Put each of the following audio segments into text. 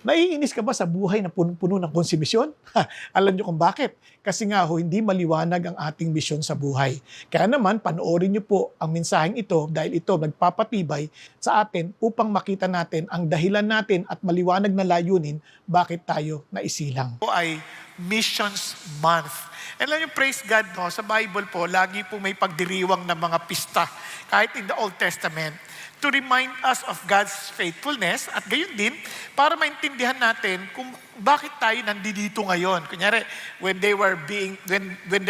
Naiinis ka ba sa buhay na puno ng konsumisyon? Alam niyo kung bakit? Kasi nga ho, hindi maliwanag ang ating misyon sa buhay. Kaya naman, panoorin niyo po ang mensaheng ito dahil ito nagpapatibay sa atin upang makita natin ang dahilan natin at maliwanag na layunin bakit tayo naisilang. Po ay Missions Month. And alam niyo, praise God, no? Sa Bible po, lagi po may pagdiriwang ng mga pista, kahit in the Old Testament, to remind us of God's faithfulness at gayon din para maintindihan natin kung bakit tayo nandito ngayon. Kunyari, when they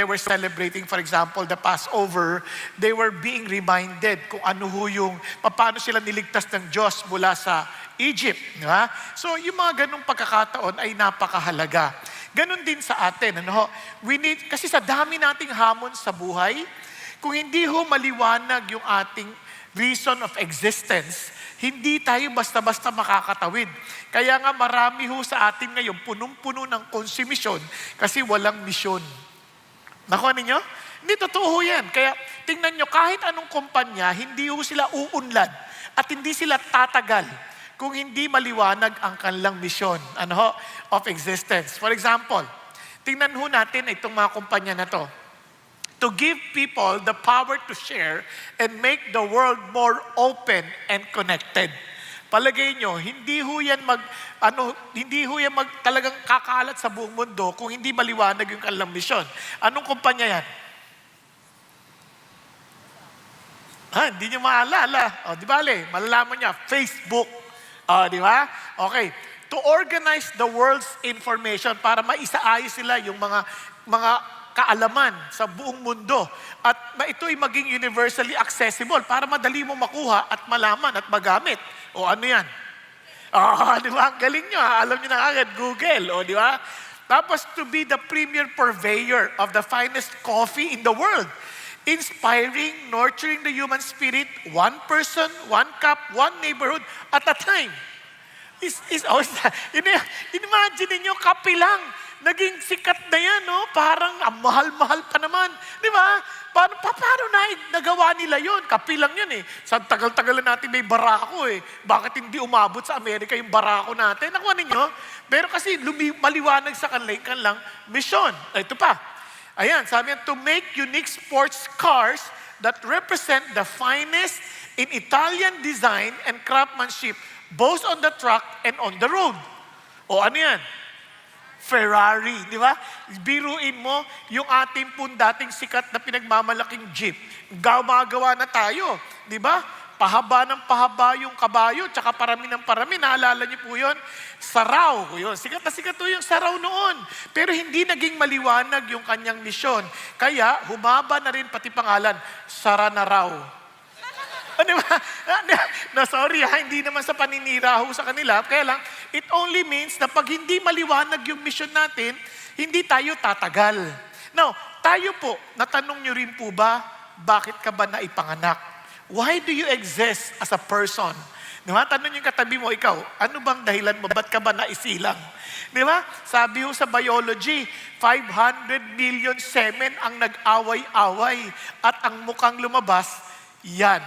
were celebrating, for example, the Passover, they were being reminded kung ano ho yung, paano sila niligtas ng Diyos mula sa Egypt. Di ba? So, yung mga ganong pagkakataon ay napakahalaga. Ganon din sa atin. Ano ho? Kasi sa dami nating hamon sa buhay, kung hindi ho maliwanag yung ating reason of existence, hindi tayo basta-basta makakatawid. Kaya nga marami ho sa atin ngayon, punong-puno ng konsumisyon kasi walang misyon. Nakuha ninyo? Hindi, totoo ho yan. Kaya tingnan nyo, kahit anong kumpanya, hindi ho sila uunlad at hindi sila tatagal kung hindi maliwanag ang kanilang misyon of existence. For example, tingnan ho natin itong mga kumpanya na to. To give people the power to share and make the world more open and connected. Palagay nyo, hindi ho yan talagang kakalat sa buong mundo kung hindi maliwanag yung kanilang misyon. Anong kumpanya yan? Hindi nyo maalala. Di bale, malalaman niya, Facebook. Di ba? Okay. To organize the world's information para maisaayos sila yung mga kaalaman sa buong mundo. At ito'y maging universally accessible para madali mo makuha at malaman at magamit. O ano yan? Di ba? Ang galing nyo. Alam nyo na agad, Google. Di ba? Tapos to be the premier purveyor of the finest coffee in the world. Inspiring, nurturing the human spirit, one person, one cup, one neighborhood at a time. Imagine ninyo, kape lang. Naging sikat na yan, no? Parang ang mahal-mahal pa naman. Di ba? Paano nagawa nila yun? Kape lang yun eh. Sa tagal-tagal na natin may barako eh. Bakit hindi umabot sa Amerika yung barako natin? Nakuha ninyo? Pero kasi maliwanag sa kanilang mission. Ito pa. Ayan, sabi niya, to make unique sports cars that represent the finest in Italian design and craftsmanship, both on the track and on the road. O ano yan? Ferrari, di ba? Biruin mo yung ating pong dating sikat na pinagmamalaking jeep. Gumagawa na tayo, di ba? Pahaba ng pahaba yung kabayo, tsaka parami ng parami. Naalala niyo po yun? Saraw. Yun. Sikat na sikat po yung saraw noon. Pero hindi naging maliwanag yung kanyang misyon. Kaya humaba na rin pati pangalan, Sara na raw. Di ba? Sorry hindi naman sa paninira ho sa kanila. Kaya lang, it only means na pag hindi maliwanag yung mission natin, hindi tayo tatagal. Now, tayo po, natanong nyo rin po ba, bakit ka ba naipanganak? Why do you exist as a person? Di ba? Tanong yung katabi mo, ikaw, ano bang dahilan mo? Ba't ka ba naisilang? Di ba? Sabi ho sa biology, 500 million semen ang nag-away-away at ang mukhang lumabas, yan.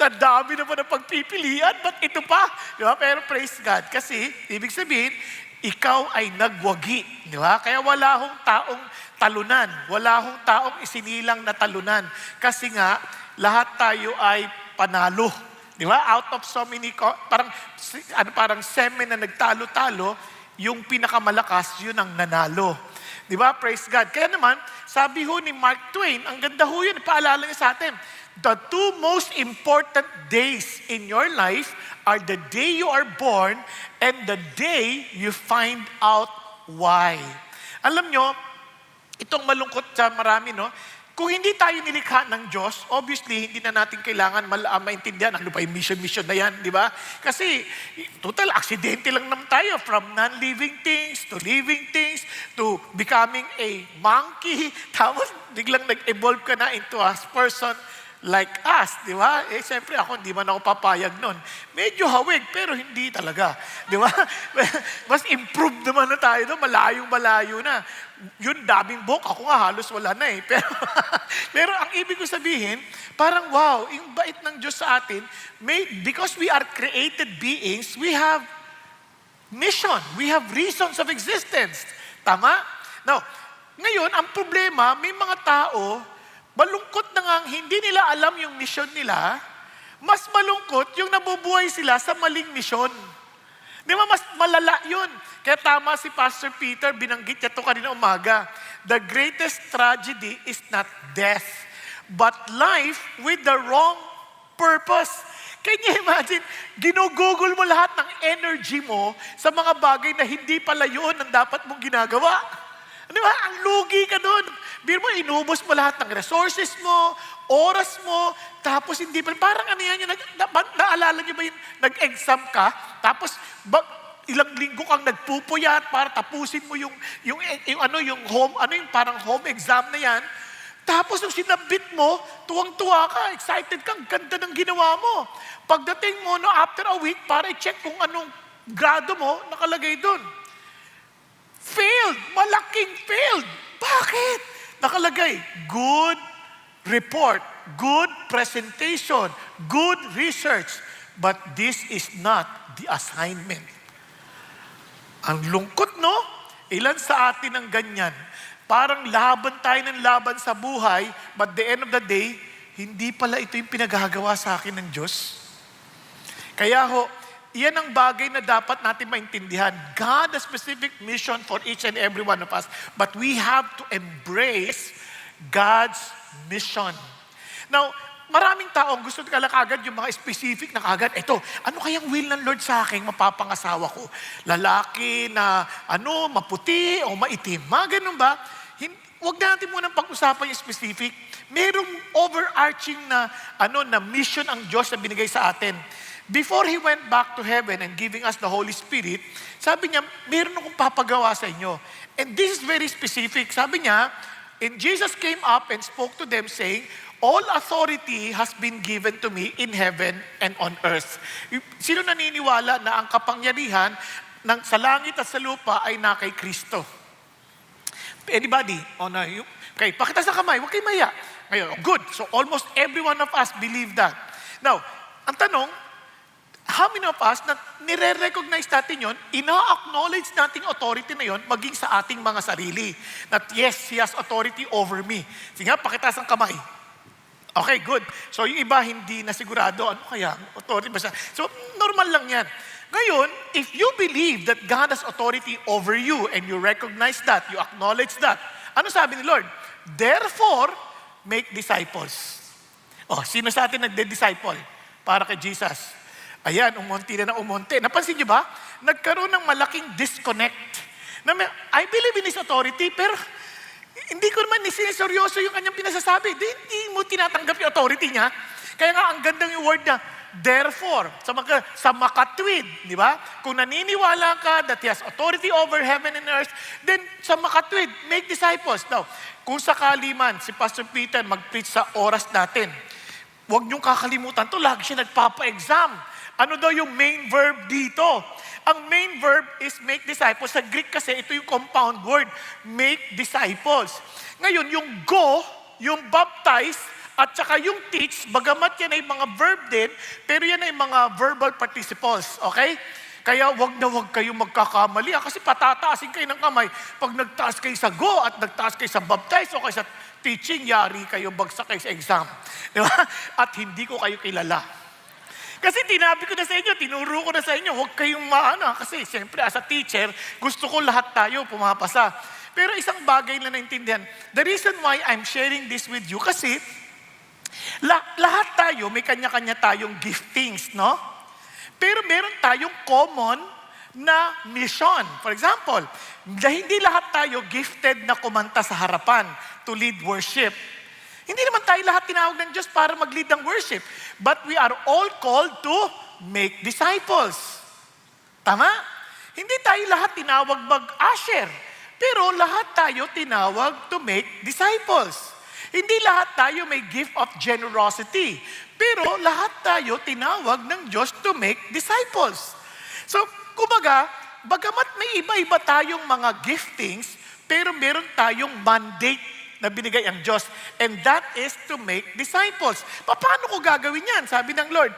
Sa dami naman ng pagpipilian, ba't ito pa? Di ba? Pero praise God, kasi ibig sabihin, ikaw ay nagwagi. Di ba? Kaya wala hong taong talunan. Wala hong taong isinilang na talunan. Kasi nga, lahat tayo ay panalo. Di ba? Out of so many, parang semen na nagtalo-talo, yung pinakamalakas, yun ang nanalo. Di ba? Praise God. Kaya naman, sabi ho ni Mark Twain, ang ganda ho yun, paalala niya sa atin, the two most important days in your life are the day you are born and the day you find out why. Alam nyo, itong malungkot sa marami, no? Kung hindi tayo nilikha ng Diyos, obviously, hindi na natin kailangan maintindihan ano pa yung mission na yan, di ba? Kasi, total, aksidente lang naman tayo from non-living things to living things to becoming a monkey. Tapos, biglang nag-evolve ka na into a person like us, di ba? Siyempre ako, hindi man ako papayag nun. Medyo hawig, pero hindi talaga. Di ba? Mas improved naman na tayo doon, malayong-malayo na. Yun, daming buhok, ako nga halos wala na eh. Pero ang ibig ko sabihin, parang wow, yung bait ng Diyos sa atin, because we are created beings, we have mission. We have reasons of existence. Tama? Now, ngayon, ang problema, may mga tao, malungkot na nga hindi nila alam yung mission nila, mas malungkot yung nabubuhay sila sa maling mission. Di ba, mas malala yun. Kaya tama si Pastor Peter, binanggit niya ito kanina umaga. The greatest tragedy is not death, but life with the wrong purpose. Can you imagine, ginugugol mo lahat ng energy mo sa mga bagay na hindi pala yun ang dapat mong ginagawa. Di ba? Ang lugi ka doon. Biro mo, inubos mo lahat ng resources mo, oras mo, tapos hindi pa, parang ano yan, naalala niyo ba yung nag-exam ka, tapos ilang linggo kang nagpupuyat para tapusin mo yung parang home exam na yan. Tapos nung sinabit mo, tuwang-tuwa ka, excited ka, ganda ng ginawa mo. Pagdating mo, after a week, para i-check kung anong grado mo, nakalagay doon. Failed. Malaking failed. Bakit? Nakalagay, good report, good presentation, good research, but this is not the assignment. Ang lungkot, no? Ilan sa atin ang ganyan? Parang laban tayo ng laban sa buhay, but the end of the day, hindi pala ito yung pinagagawa sa akin ng Diyos. Kaya ho, iyan ang bagay na dapat natin maintindihan. God has specific mission for each and every one of us, but we have to embrace God's mission. Now, maraming tao gusto nila kagad yung mga specific na kagad. Ito, ano kayang will ng Lord sa akin mapapangasawa ko? Lalaki na maputi o maitim. Mga ganun ba? Huwag natin munang pag-usapan yung specific. Merong overarching na mission ang Diyos na binigay sa atin. Before He went back to heaven and giving us the Holy Spirit, sabi niya, meron akong papagawa sa inyo. And this is very specific. Sabi niya, and Jesus came up and spoke to them saying, all authority has been given to me in heaven and on earth. Sino naniniwala na ang kapangyarihan sa langit at sa lupa ay na kay Kristo? Anybody? Okay, pakita sa kamay, huwag kayo maya. Ngayon, good. So almost every one of us believe that. Now, ang tanong, how many of us na nire-recognize natin yon, ina-acknowledge natin authority na yon maging sa ating mga sarili. That yes, He has authority over me. Sige nga, pakitaas ang kamay. Okay, good. So yung iba hindi na sigurado, ano kaya? Authority ba siya? So normal lang yan. Ngayon, if you believe that God has authority over you and you recognize that, you acknowledge that, ano sabi ni Lord? Therefore, make disciples. Sino sa atin nagde-disciple para kay Jesus? Ayan, umunti na umunti. Napansin niyo ba? Nagkaroon ng malaking disconnect. I believe in His authority, pero hindi ko naman sineryoso yung kanyang pinasasabi. Hindi mo tinatanggap yung authority niya. Kaya nga, ang gandang yung word na, therefore, sa makatwid, di ba? Kung naniniwala ka that He has authority over heaven and earth, then sa makatwid, make disciples. Now, kung sakali man si Pastor Peter mag-preach sa oras natin, huwag niyong kakalimutan to, lagi siya nagpapa-exam. Ano daw yung main verb dito? Ang main verb is make disciples. Sa Greek kasi, ito yung compound word, make disciples. Ngayon, yung go, yung baptize, at saka yung teach, bagamat yan ay mga verb din, pero yan ay mga verbal participles. Okay? Kaya wag na wag kayong magkakamali. Kasi patataasin kayo ng kamay. Pag nagtaas kayo sa go at nagtaas kayo sa baptize o kayo sa teaching, yari kayo, bagsak kayo sa exam. Di ba? At hindi ko kayo kilala. Kasi tinabi ko na sa inyo, tinuro ko na sa inyo, huwag kayong kasi siyempre as a teacher, gusto ko lahat tayo pumapasa. Pero isang bagay na naintindihan, the reason why I'm sharing this with you, kasi lahat tayo, may kanya-kanya tayong giftings, no? Pero meron tayong common na mission. For example, hindi lahat tayo gifted na kumanta sa harapan to lead worship. Hindi naman tayo lahat tinawag ng Diyos para mag-lead ng worship. But we are all called to make disciples. Tama? Hindi tayo lahat tinawag mag-usher. Pero lahat tayo tinawag to make disciples. Hindi lahat tayo may gift of generosity. Pero lahat tayo tinawag ng Diyos to make disciples. So, kumbaga, bagamat may iba-iba tayong mga giftings, pero meron tayong mandate na binigay ang Diyos. And that is to make disciples. Paano ko gagawin yan? Sabi ng Lord,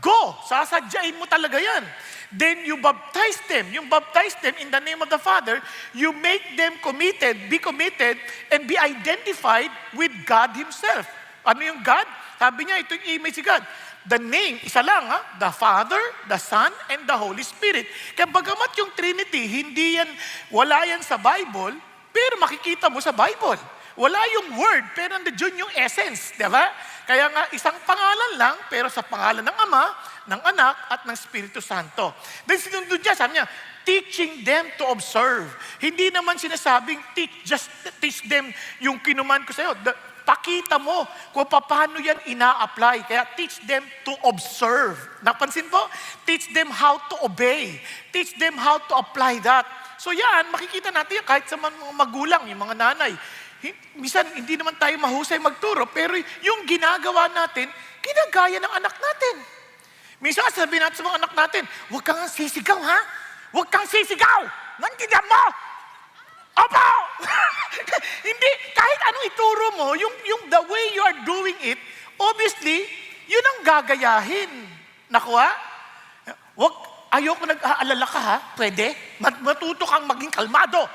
go! Sasadyain mo talaga yan. Then you baptize them. Yung baptize them in the name of the Father, you make them committed, and be identified with God Himself. Ano yung God? Sabi niya, ito yung image si God. The name, isa lang the Father, the Son, and the Holy Spirit. Kaya bagamat yung Trinity, wala yan sa Bible, pero makikita mo sa Bible. Wala yung word, pero nandiyan yung essence, di ba? Kaya nga, isang pangalan lang, pero sa pangalan ng Ama, ng Anak, at ng Espiritu Santo. Then sinunod niya, sabi niya, teaching them to observe. Hindi naman sinasabing, just teach them yung kinuman ko sa'yo. Pakita mo kung paano yan ina-apply. Kaya teach them to observe. Napansin po? Teach them how to obey. Teach them how to apply that. So yan, makikita natin yan kahit sa mga magulang, yung mga nanay. Minsan, hindi naman tayo mahusay magturo, pero yung ginagawa natin, ginagaya ng anak natin. Minsan, sabihin natin sa mga anak natin, huwag kang sisigaw, ha? Huwag kang sisigaw! Nandiyan mo! Opo! Hindi, kahit anong ituro mo, yung the way you are doing it, obviously, yun ang gagayahin. Nakuha? Ayoko nag-aalala ka, ha? Pwede? Matuto kang maging kalmado.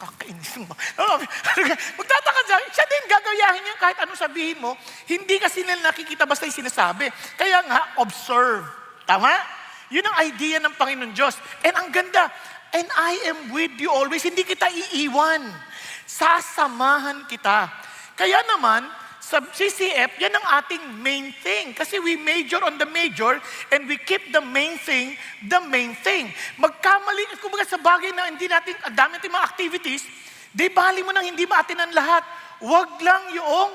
Kakainis mo. Magtataka siya din gagayahin niya kahit anong sabihin mo. Hindi kasi nila nakikita basta yung sinasabi. Kaya nga, observe. Tama? Yun ang idea ng Panginoon Diyos. And ang ganda, and I am with you always. Hindi kita iiwan. Sasamahan kita. Kaya naman, sa CCF, yan ang ating main thing. Kasi we major on the major and we keep the main thing. Magkamali, kumbaga sa bagay na hindi natin, ang dami natin mga activities, di bali mo nang hindi maatinan lahat. Huwag lang yung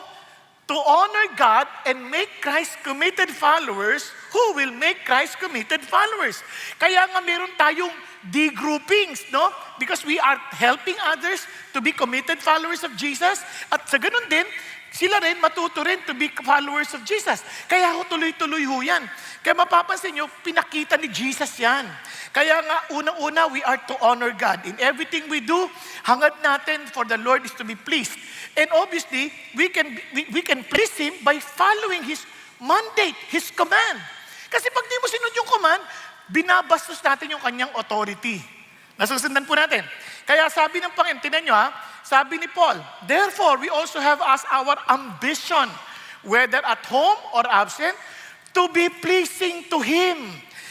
to honor God and make Christ committed followers who will make Christ committed followers. Kaya nga meron tayong D-groupings, no? Because we are helping others to be committed followers of Jesus. At sa ganun din, sila rin matuto rin to be followers of Jesus. Kaya tuloy-tuloy ho yan. Kaya mapapansin nyo, pinakita ni Jesus yan. Kaya nga, unang-una, we are to honor God. In everything we do, hangad natin for the Lord is to be pleased. And obviously, we can please Him by following His mandate, His command. Kasi pag di mo sinunod yung command, binabastos natin yung kanyang authority. Nasusundan po natin. Kaya sabi ng Panginoon, tinan nyo sabi ni Paul, therefore we also have as our ambition, whether at home or absent, to be pleasing to Him.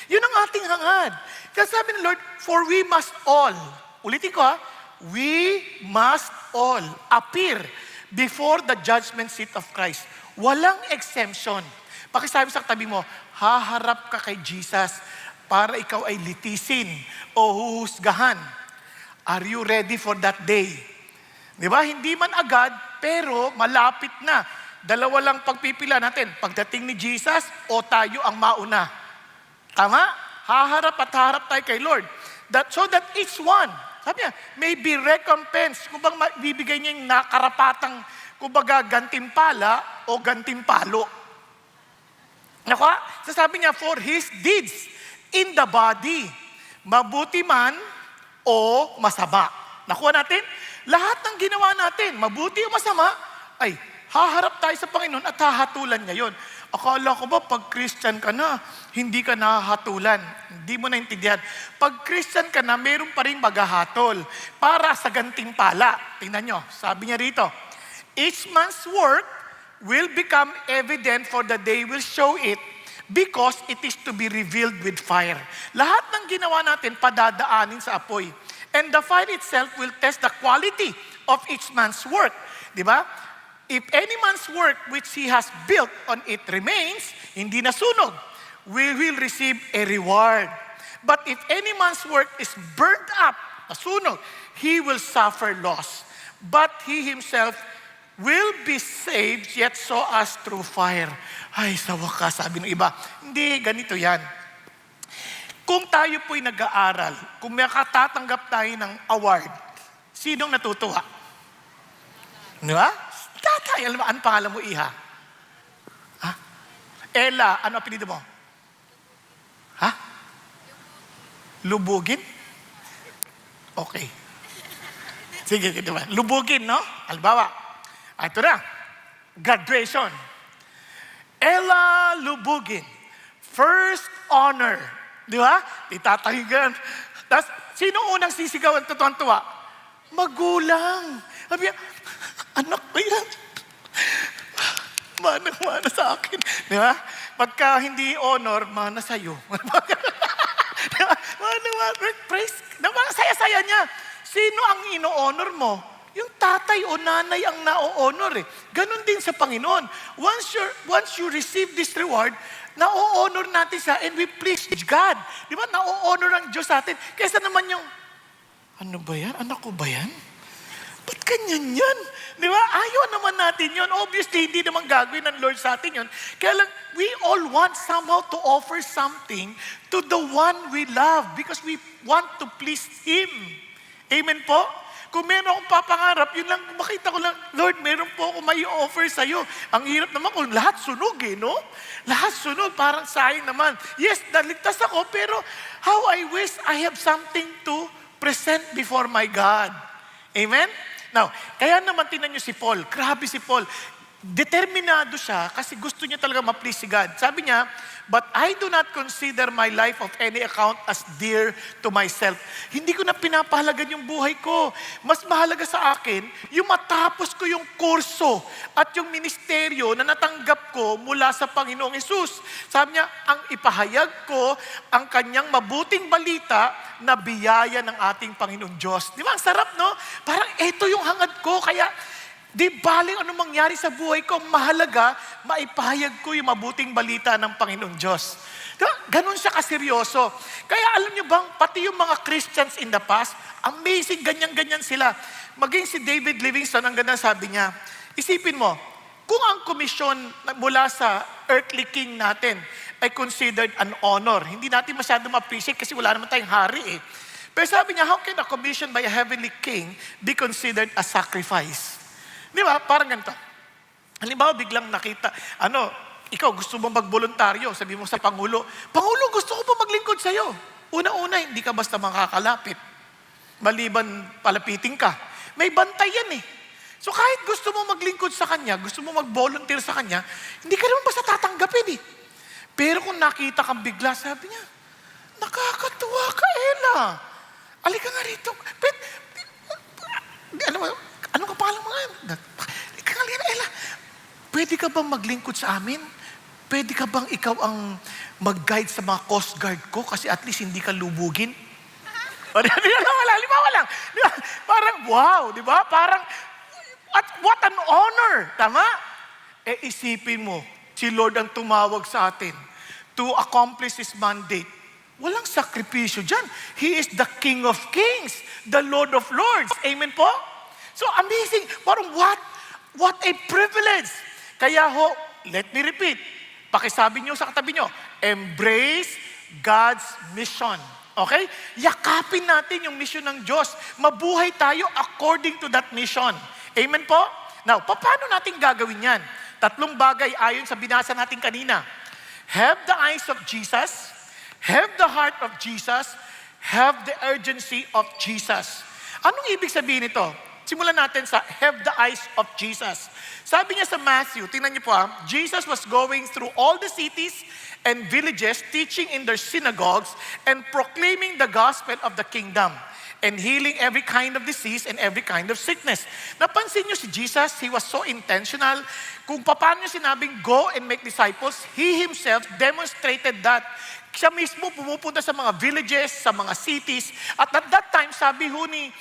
Yun ang ating hangad. Kaya sabi ng Lord, for we must all, ulitin ko we must all appear before the judgment seat of Christ. Walang exemption. Pakisabi sa tabi mo, haharap ka kay Jesus para ikaw ay litisin o huhusgahan. Are you ready for that day? Di ba? Hindi man agad, pero malapit na. Dalawa lang pagpipila natin. Pagdating ni Jesus o tayo ang mauna. Tama? Haharap at harap tayo kay Lord. So that each one, sabi niya, may be recompensed. Kung bang bibigay niya yung nakarapatang, kumbaga, gantimpala o gantimpalo. Nakuha? Sasabi niya, for his deeds in the body, mabuti man o masama. Nakuha natin? Lahat ng ginawa natin, mabuti o masama, ay haharap tayo sa Panginoon at hahatulan niya yun. Akala ko ba pag Christian ka na, hindi ka nahahatulan. Hindi mo naintindihan. Pag Christian ka na, meron pa rin maghahatol para sa gantimpala. Tingnan nyo, sabi niya rito, each man's work will become evident for the day will show it because it is to be revealed with fire. Lahat ng ginawa natin, padadaanin sa apoy. And the fire itself will test the quality of each man's work. Di ba? If any man's work which he has built on it remains, hindi nasunog, we will receive a reward. But if any man's work is burnt up, nasunog, he will suffer loss. But he himself will be saved, yet so as through fire. Ay, sa wakas, sabi ng iba, hindi, ganito yan. Kung tayo po'y nag-aaral, kung may katatanggap tayo ng award, sinong natutuwa? Di ba? Tatay, alam mo, ano pangalan mo, Iha? Ha? Ella, ano apelido mo? Ha? Lubugin? Okay. Sige, diba? Lubugin, no? Halimbawa, ito na, graduation. Ella Lubugin, first honor. Di ba? Itatahigan. Tapos, sino unang sisigawan tuwa? Magulang. Sabi niya, anak ko yan. Manang-mana sa akin. Di ba? Pagka hindi honor, mana sa'yo. Diba? Praise. Diba? Saya-saya niya. Sino ang ino-honor mo? Yung tatay o nanay ang na-honor eh. Ganon din sa Panginoon. Once you receive this reward, na-honor natin siya and we please God. Di ba? Na-honor ang Diyos sa atin. Kaysa naman yung, ano ba yan? Anak ko ba yan? Ba't ganyan yan? Di ba? Ayaw naman natin yun. Obviously, hindi naman gagawin ng Lord sa atin yun. Kaya lang, we all want somehow to offer something to the one we love because we want to please Him. Amen po? Kung meron akong papangarap, yun lang, makita ko lang, Lord, meron po ako may offer sa'yo. Ang hirap naman kung lahat sunog eh, no? Lahat sunog, parang sayang naman. Yes, naligtas ako, pero how I wish I have something to present before my God. Amen? Now, kaya naman tinan niyo si Paul. Grabe si Paul. Determinado siya kasi gusto niya talaga ma-please si God. Sabi niya, but I do not consider my life of any account as dear to myself. Hindi ko na pinapahalagan yung buhay ko. Mas mahalaga sa akin, yung matapos ko yung kurso at yung ministeryo na natanggap ko mula sa Panginoong Hesus. Sabi niya, ang ipahayag ko, ang kanyang mabuting balita na biyaya ng ating Panginoong Diyos. Di ba? Ang sarap, no? Parang ito yung hangad ko. Kaya, di baling ano mangyari sa buhay ko, mahalaga, maipahayag ko yung mabuting balita ng Panginoong Diyos. Ganon siya kaseryoso. Kaya alam niyo bang, pati yung mga Christians in the past, amazing, ganyan-ganyan sila. Maging si David Livingstone, ang ganda sabi niya, isipin mo, kung ang komisyon mula sa earthly king natin ay considered an honor, hindi natin masyado ma-appreciate kasi wala naman tayong hari eh. Pero sabi niya, how can a commission by a heavenly king be considered a sacrifice? Di ba? Parang ganito. Halimbawa, biglang nakita, ikaw gusto mo magboluntaryo, sabi mo sa Pangulo, Pangulo, gusto ko pa maglingkod sa'yo. Una-una, hindi ka basta makakalapit. Maliban palapitin ka. May bantay yan eh. So kahit gusto mo maglingkod sa Kanya, gusto mo mag-volunteer sa Kanya, hindi ka naman basta tatanggapin eh. Pero kung nakita kang bigla, sabi niya, nakakatuwa ka, Ella. Alika nga rito. Ano ka pangalan mo nga? Ella, pwede ka bang maglingkod sa amin? Pwede ka bang ikaw ang mag-guide sa mga Coast Guard ko kasi at least hindi ka lubugin? Limawa lang. Diba? Parang wow, di ba? Parang, what an honor. Tama? Isipin mo, si Lord ang tumawag sa atin to accomplish His mandate. Walang sakripisyo dyan. He is the King of Kings, the Lord of Lords. Amen po? So amazing. Parang what a privilege. Kaya ho, let me repeat. Pakisabi niyo sa katabi niyo, embrace God's mission. Okay? Yakapin natin yung mission ng Diyos. Mabuhay tayo according to that mission. Amen po? Now, paano natin gagawin yan? 3 bagay ayon sa binasa natin kanina. Have the eyes of Jesus, have the heart of Jesus, have the urgency of Jesus. Anong ibig sabihin nito? Simulan natin sa have the eyes of Jesus. Sabi niya sa Matthew, tingnan niyo po Jesus was going through all the cities and villages, teaching in their synagogues and proclaiming the gospel of the kingdom and healing every kind of disease and every kind of sickness. Napansin niyo si Jesus, He was so intentional. Kung paano niya sinabing go and make disciples, He Himself demonstrated that. Siya mismo pumupunta sa mga villages, sa mga cities. At at that time, sabi ho ni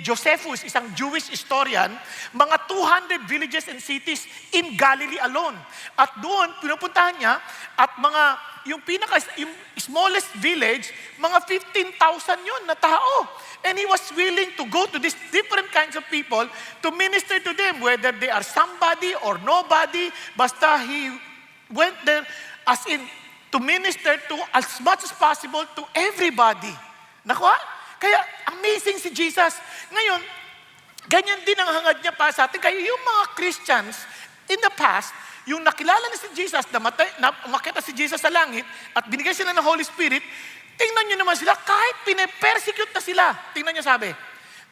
Josephus, isang Jewish historian, mga 200 villages and cities in Galilee alone. At doon, pinupuntahan niya, at yung smallest village, mga 15,000 yun na tao. And he was willing to go to these different kinds of people to minister to them, whether they are somebody or nobody. Basta he went there as in to minister to as much as possible to everybody. Naku, kaya amazing si Jesus. Ngayon, ganyan din ang hangad niya para sa atin. Kaya yung mga Christians in the past, yung nakilala na si Jesus, umakyat na si Jesus sa langit, at binigay sila ng Holy Spirit, tingnan nyo naman sila, kahit pine-persecute na sila. Tingnan nyo sabi,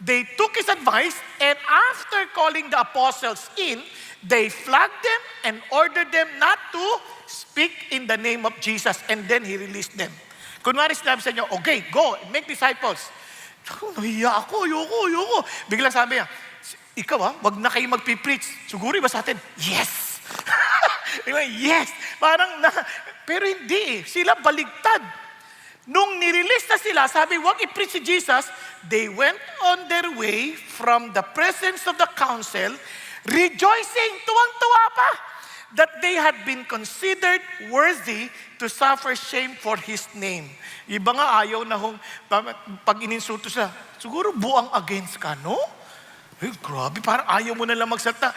They took his advice, and after calling the apostles in, they flogged them and ordered them not to speak in the name of Jesus. And then he released them. Kunwari sinabi sa inyo, okay, go, make disciples. Nahiya ako, ayoko. Biglang sabi niya, ikaw wag na kayo magpipreach. Siguro ba sa atin? Yes! Yes! Pero hindi Sila baligtad. Nung nirelease na sila, sabi, wag i-preach si Jesus, they went on their way from the presence of the council, rejoicing, tuwang-tuwa pa, that they had been considered worthy to suffer shame for His name. Iba nga ayaw na pag ininsulto siya, siguro buang against ka, no? Eh, grabe, parang ayaw mo na lang magsalta.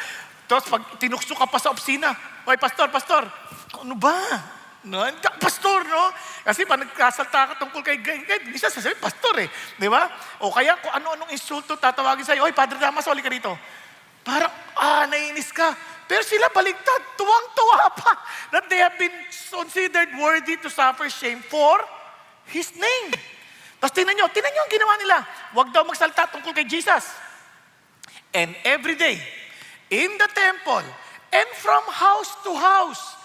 Tapos pag tinukso ka pa sa opisina, oy, pastor, ano ba? No, pastor, no? Kasi pag nagkasalta ka tungkol kay bisa sasabihin, pastor Di ba? O kaya kung ano-anong insulto tatawagin sa'yo, oy, Padre Damas, huli ka dito. Parang, naiinis ka. Pero sila baligtad, tuwang-tuwa pa that they have been considered worthy to suffer shame for His name. Tapos tingnan nyo ang ginawa nila. Huwag daw magsalta tungkol kay Jesus. And every day, in the temple, and from house to house,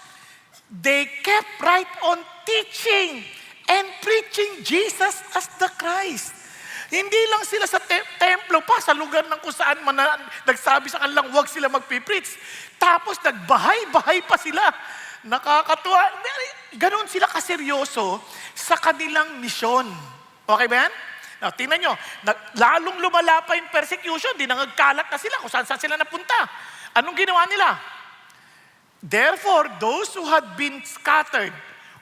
they kept right on teaching and preaching Jesus as the Christ. Hindi lang sila sa templo pa, sa lugar ng kung saan nagsabi sa kanilang huwag sila magpipreach. Tapos nagbahay-bahay pa sila. Nakakatuwa. Ganon sila kaseryoso sa kanilang misyon. Okay ba yan? Now, tingnan nyo, lalong lumala pa yung persecution, di nangagkalat na sila kung saan sila napunta. Anong ginawa nila? Therefore, those who had been scattered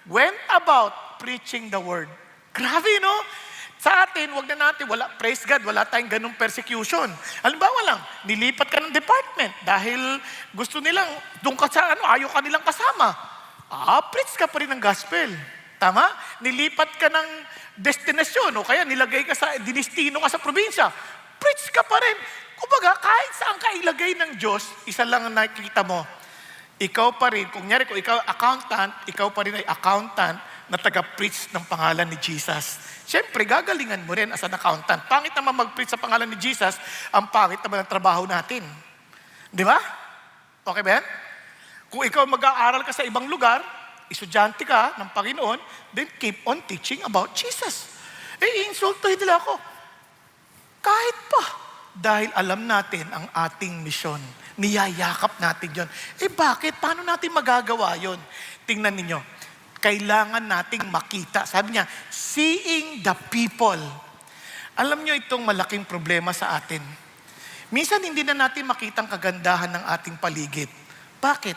went about preaching the word. Grabe, no? Sa atin, praise God, wala tayong ganung persecution. Halimbawa lang, nilipat ka ng department dahil gusto nilang, doon ka sa ayaw ka nilang kasama. Preach ka pa rin ng gospel. Tama? Nilipat ka ng destinasyon o kaya nilagay ka sa dinistino ka sa probinsya. Preach ka pa rin. Kumbaga, kahit saan ka ilagay ng Diyos, isa lang ang nakikita mo. Ikaw pa rin, kung ikaw accountant, ikaw pa rin ay accountant na taga-preach ng pangalan ni Jesus. Siyempre, gagalingan mo rin as an accountant. Pangit naman mag-preach sa pangalan ni Jesus, ang pangit naman ang trabaho natin. Di ba? Okay ba yan? Kung ikaw mag-aaral ka sa ibang lugar, estudyante ka ng Panginoon, then keep on teaching about Jesus. Insultuhin nila ako. Kahit pa, dahil alam natin ang ating misyon. Niyayakap natin yon. Bakit? Paano natin magagawa yon? Tingnan ninyo. Kailangan nating makita. Sabi niya, seeing the people. Alam nyo itong malaking problema sa atin. Minsan hindi na natin makita ang kagandahan ng ating paligid. Bakit?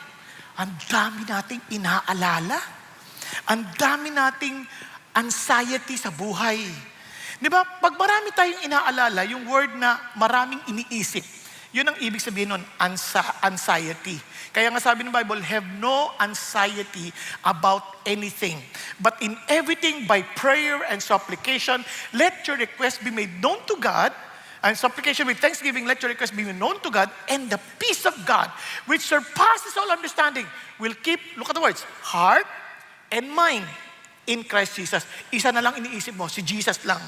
Ang dami nating inaalala. Ang dami nating anxiety sa buhay. Di ba? Pag marami tayong inaalala, yung word na maraming iniisip, yun ang ibig sabihin nun, anxiety. Kaya nga sabi ng Bible, have no anxiety about anything. But in everything, by prayer and supplication, let your request be made known to God. And supplication with thanksgiving, let your request be made known to God. And the peace of God, which surpasses all understanding, will keep, look at the words, heart and mind in Christ Jesus. Isa na lang iniisip mo, si Jesus lang.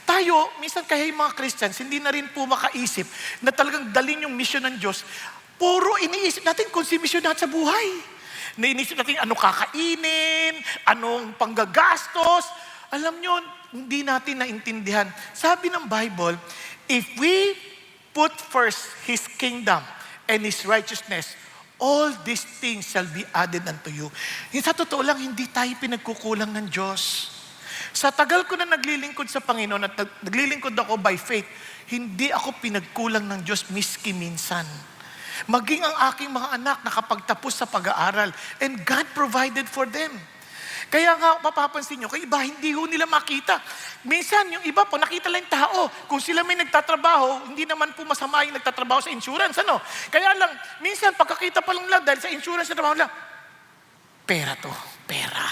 Tayo, minsan kaya yung mga Christians, hindi na rin po makaisip na talagang dalhin yung mission ng Diyos. Puro iniisip natin kung si mission natin sa buhay. Nainisip natin ano kakainin, anong panggagastos. Alam nyo, hindi natin naintindihan. Sabi ng Bible, if we put first His kingdom and His righteousness, all these things shall be added unto you. Sa totoo lang, hindi tayo pinagkukulang ng Diyos. Sa tagal ko na naglilingkod sa Panginoon at naglilingkod ako by faith, hindi ako pinagkulang ng Diyos miski minsan. Maging ang aking mga anak nakapagtapos sa pag-aaral, and God provided for them. Kaya nga, mapapansin nyo, kaya iba, hindi ho nila makita. Minsan, yung iba po, nakita lang yung tao. Kung sila may nagtatrabaho, hindi naman po masama yung nagtatrabaho sa insurance, ano? Kaya lang, minsan, pagkakita pa lang dahil sa insurance na trabaho nila, pera to, pera.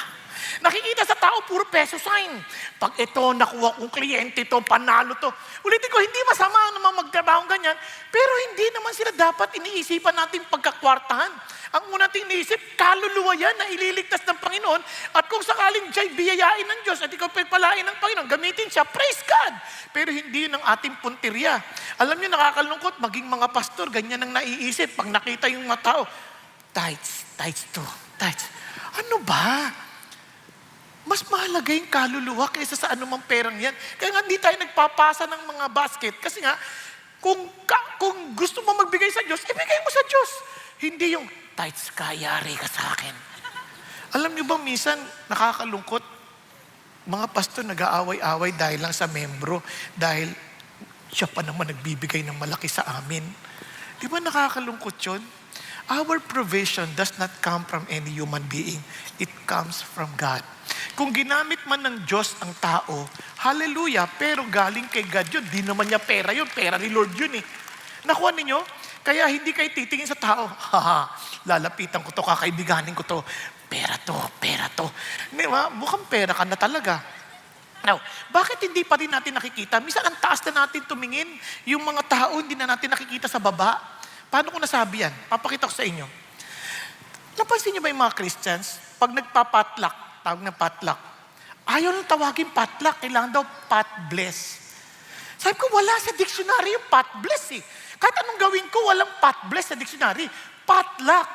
Nakikita sa tao, puro peso sign. Pag ito, nakuha kong kliyente to, panalo to. Ulitin ko, hindi masama naman magtrabaho ganyan, pero hindi naman sila dapat iniisipan natin pagkakwartahan. Ang una nating iniisip, kaluluwa yan na ililigtas ng Panginoon, at kung sakaling siya'y biyayain ng Diyos at ikaw pagpalain ng Panginoon, gamitin siya, praise God! Pero hindi ng ating puntirya. Alam niyo, nakakalungkot, maging mga pastor, ganyan ang naiisip. Pag nakita yung mga tao, tithes to, tithes. Ano ba? Mas mahalaga yung kaluluwa kaysa sa anumang perang yan. Kaya nga hindi tayo nagpapasa ng mga basket. Kasi nga, kung gusto mo magbigay sa Diyos, ibigay mo sa Diyos. Hindi yung, tithes ka, yari ka sa akin. Alam niyo ba, minsan, nakakalungkot, mga pastor nag-aaway-away dahil lang sa membro, dahil siya pa naman nagbibigay ng malaki sa amin. Di ba nakakalungkot yun? Our provision does not come from any human being. It comes from God. Kung ginamit man ng Diyos ang tao, hallelujah, pero galing kay God yun. Di naman niya pera yun. Pera ni Lord yun eh. Nakuha ninyo? Kaya hindi kayo titingin sa tao, lalapitan ko to, kakaibiganin ko to. Pera to, pera to. Di ba? Mukhang pera ka na talaga. Now, bakit hindi pa rin natin nakikita? Minsan ang taas na natin tumingin, yung mga tao hindi na natin nakikita sa baba. Paano ko nasabi yan? Papakita ko sa inyo. Napansin niyo ba yung mga Christians? Pag nagpa-potluck, tawag ng potluck, ayaw nang tawagin potluck, kailangan daw pot bless. Sabi ko, wala sa dictionary yung pot bless eh. Kahit anong gawin ko, walang pot bless sa dictionary. Potluck.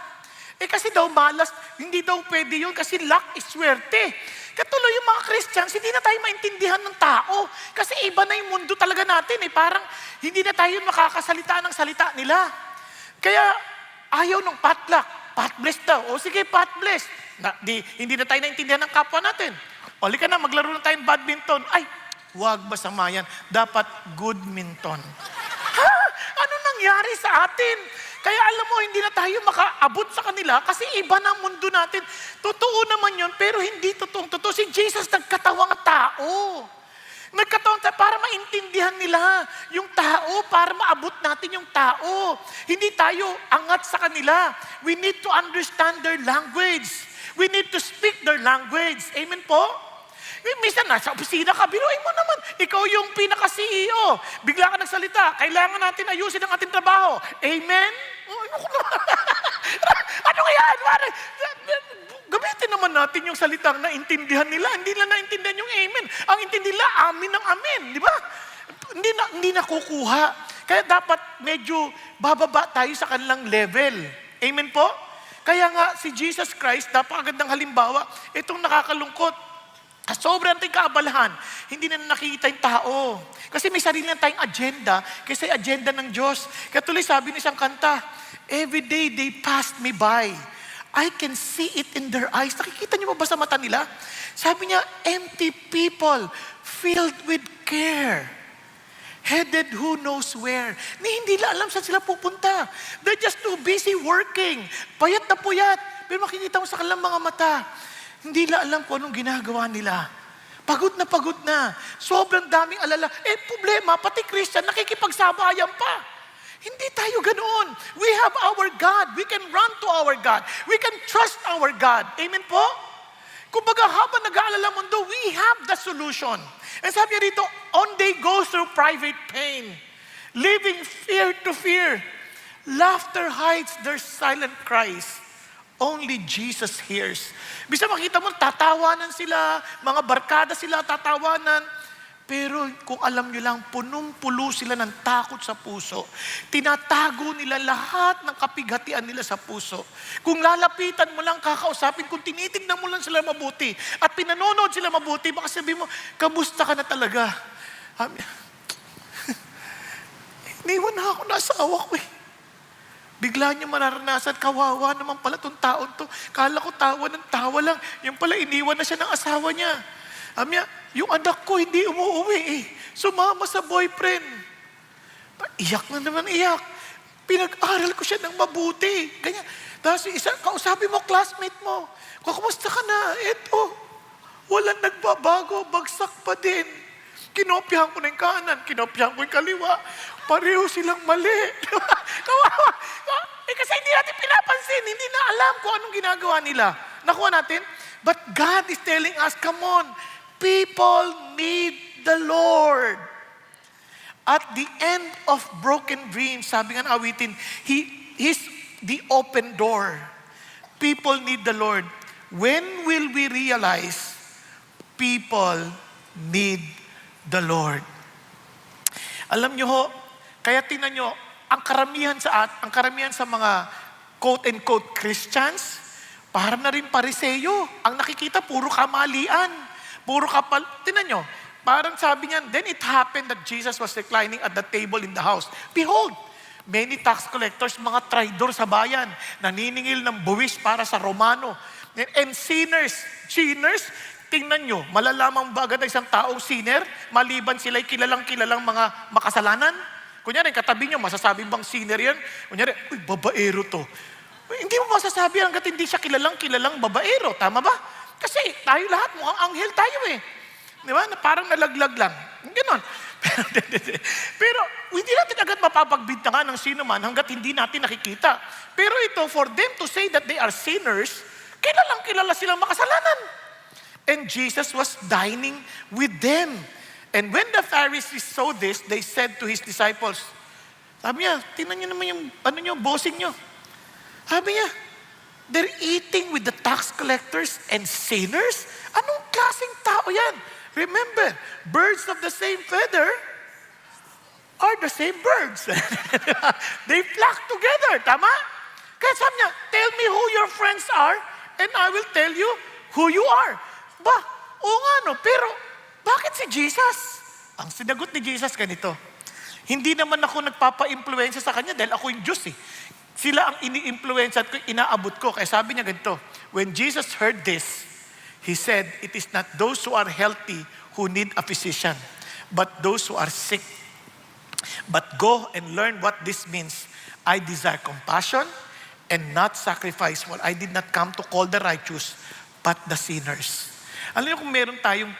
Kasi daw malas, hindi daw pwede yun kasi luck is swerte. Katuloy yung mga Christians, hindi na tayo maintindihan ng tao. Kasi iba na yung mundo talaga natin eh. Parang hindi na tayo makakasalita ng salita nila. Kaya ayaw ng potluck. Pot bless daw. O sige, pot bless. Hindi na tayo naintindihan ng kapwa natin. O ka na, maglaro na tayong badminton. Ay, huwag masama yan. Dapat good minton. Ha? Ano nangyari sa atin? Kaya alam mo, hindi na tayo makaabot sa kanila kasi iba na ang mundo natin. Totoo naman yun, pero hindi totoo. Si Jesus nagkatawang tao. Nagkatawang tao para maintindihan nila yung tao, para maabot natin yung tao. Hindi tayo angat sa kanila. We need to understand their language. We need to speak their language. Amen po? Minsan nasa opisina ka, biruin mo naman. Ikaw yung pinaka-CEO. Bigla ka nagsalita. Kailangan natin ayusin ang ating trabaho. Amen? Ano kaya? Gamitin naman natin yung salitang naintindihan nila. Hindi nila naintindihan yung amen. Ang intindi nila, amin ang amen. Di ba? Hindi nakukuha. Kaya dapat medyo bababa tayo sa kanilang level. Amen po? Kaya nga si Jesus Christ, napakagandang halimbawa, itong nakakalungkot. Sobrang ating kaabalahan, hindi na nakikita yung tao. Kasi may sarili na tayong agenda, kasi agenda ng Diyos. Kaya tuloy sabi ng isang kanta, every day they passed me by. I can see it in their eyes. Nakikita niyo ba sa mata nila? Sabi niya, empty people filled with care. Headed who knows where. Hindi nila alam saan sila pupunta. They're just too busy working. Payat na puyat. Pero makikita mo sa kanilang mga mata, hindi nila alam kung anong ginagawa nila. Pagod na. Sobrang daming alala. Problema, pati Christian, nakikipagsabayan pa. Hindi tayo ganoon. We have our God. We can run to our God. We can trust our God. Amen po? Kumbaga, habang nag-aalala mundo, we have the solution. And sabi niya rito, on they go through private pain, living fear to fear. Laughter hides their silent cries. Only Jesus hears. Bisa makita mo, tatawanan sila, mga barkada sila, tatawanan. Pero kung alam nyo lang, punong-pulo sila ng takot sa puso. Tinatago nila lahat ng kapighatian nila sa puso. Kung lalapitan mo lang, kakausapin, kung tinitignan mo lang sila mabuti, at pinanonood sila mabuti, baka sabihin mo, kamusta ka na talaga? Iniwan na ako na asawa ko eh. Bigla niya mararanasan, kawawa naman pala itong taon to. Kala ko tawa ng tawa lang. Yung pala iniwan na siya ng asawa niya. Amya, yung anak ko hindi umuwi eh. Sumama sa boyfriend. Iyak na naman iyak. Pinag-aral ko siya ng mabuti. Ganyan. Tapos kausapin mo, classmate mo. Kumusta ka na? Eto. Walang nagbabago. Bagsak pa din. Kinopyahan ko na yung kanan. Kinopyahan ko yung kaliwa. Pareho silang mali. Kawawa. Kasi hindi natin pinapansin. Hindi na alam kung anong ginagawa nila. Nakuha natin? But God is telling us, come on, people need the Lord. At the end of broken dreams, sabi nga ng awitin, He's the open door. People need the Lord. When will we realize people need the Lord? Alam nyo ho, kaya tingnan nyo, ang karamihan sa mga quote-unquote Christians, para na rin pariseyo. Ang nakikita, puro kamalian. Tingnan nyo, parang sabi niyan, then it happened that Jesus was reclining at the table in the house. Behold, many tax collectors, mga traidor sa bayan, naniningil ng buwis para sa Romano. And sinners, tingnan nyo, malalamang ba agad isang taong sinner, maliban sila'y kilalang mga makasalanan? Kunyari, katabi nyo, masasabi bang sinner yan? Kunyari, uy, babaero to. Hindi mo masasabi hanggat hindi siya kilalang babaero. Tama ba? Kasi tayo lahat, mukhang anghel tayo eh. Di ba? Parang nalaglag lang. Ganon. Pero hindi natin agad mapapagbintangan ng sino man hanggat hindi natin nakikita. Pero ito, for them to say that they are sinners, kilala silang makasalanan. And Jesus was dining with them. And when the Pharisees saw this, they said to His disciples, sabi niya, tingnan niyo naman yung bossing niyo. Sabi niya, they're eating with the tax collectors and sinners? Anong klaseng tao yan? Remember, birds of the same feather are the same birds. They flock together, tama? Kaya sabi niya, tell me who your friends are and I will tell you who you are. Oo nga no, pero bakit si Jesus? Ang sinagot ni Jesus ganito, hindi naman ako nagpapa-impluensya sa kanya dahil ako yung Diyos eh. Sila ang ini-influensya at inaabot ko. Kaya sabi niya ganito, when Jesus heard this, He said, it is not those who are healthy who need a physician, but those who are sick. But go and learn what this means. I desire compassion and not sacrifice. For I did not come to call the righteous, but the sinners. Alam niyo kung meron tayong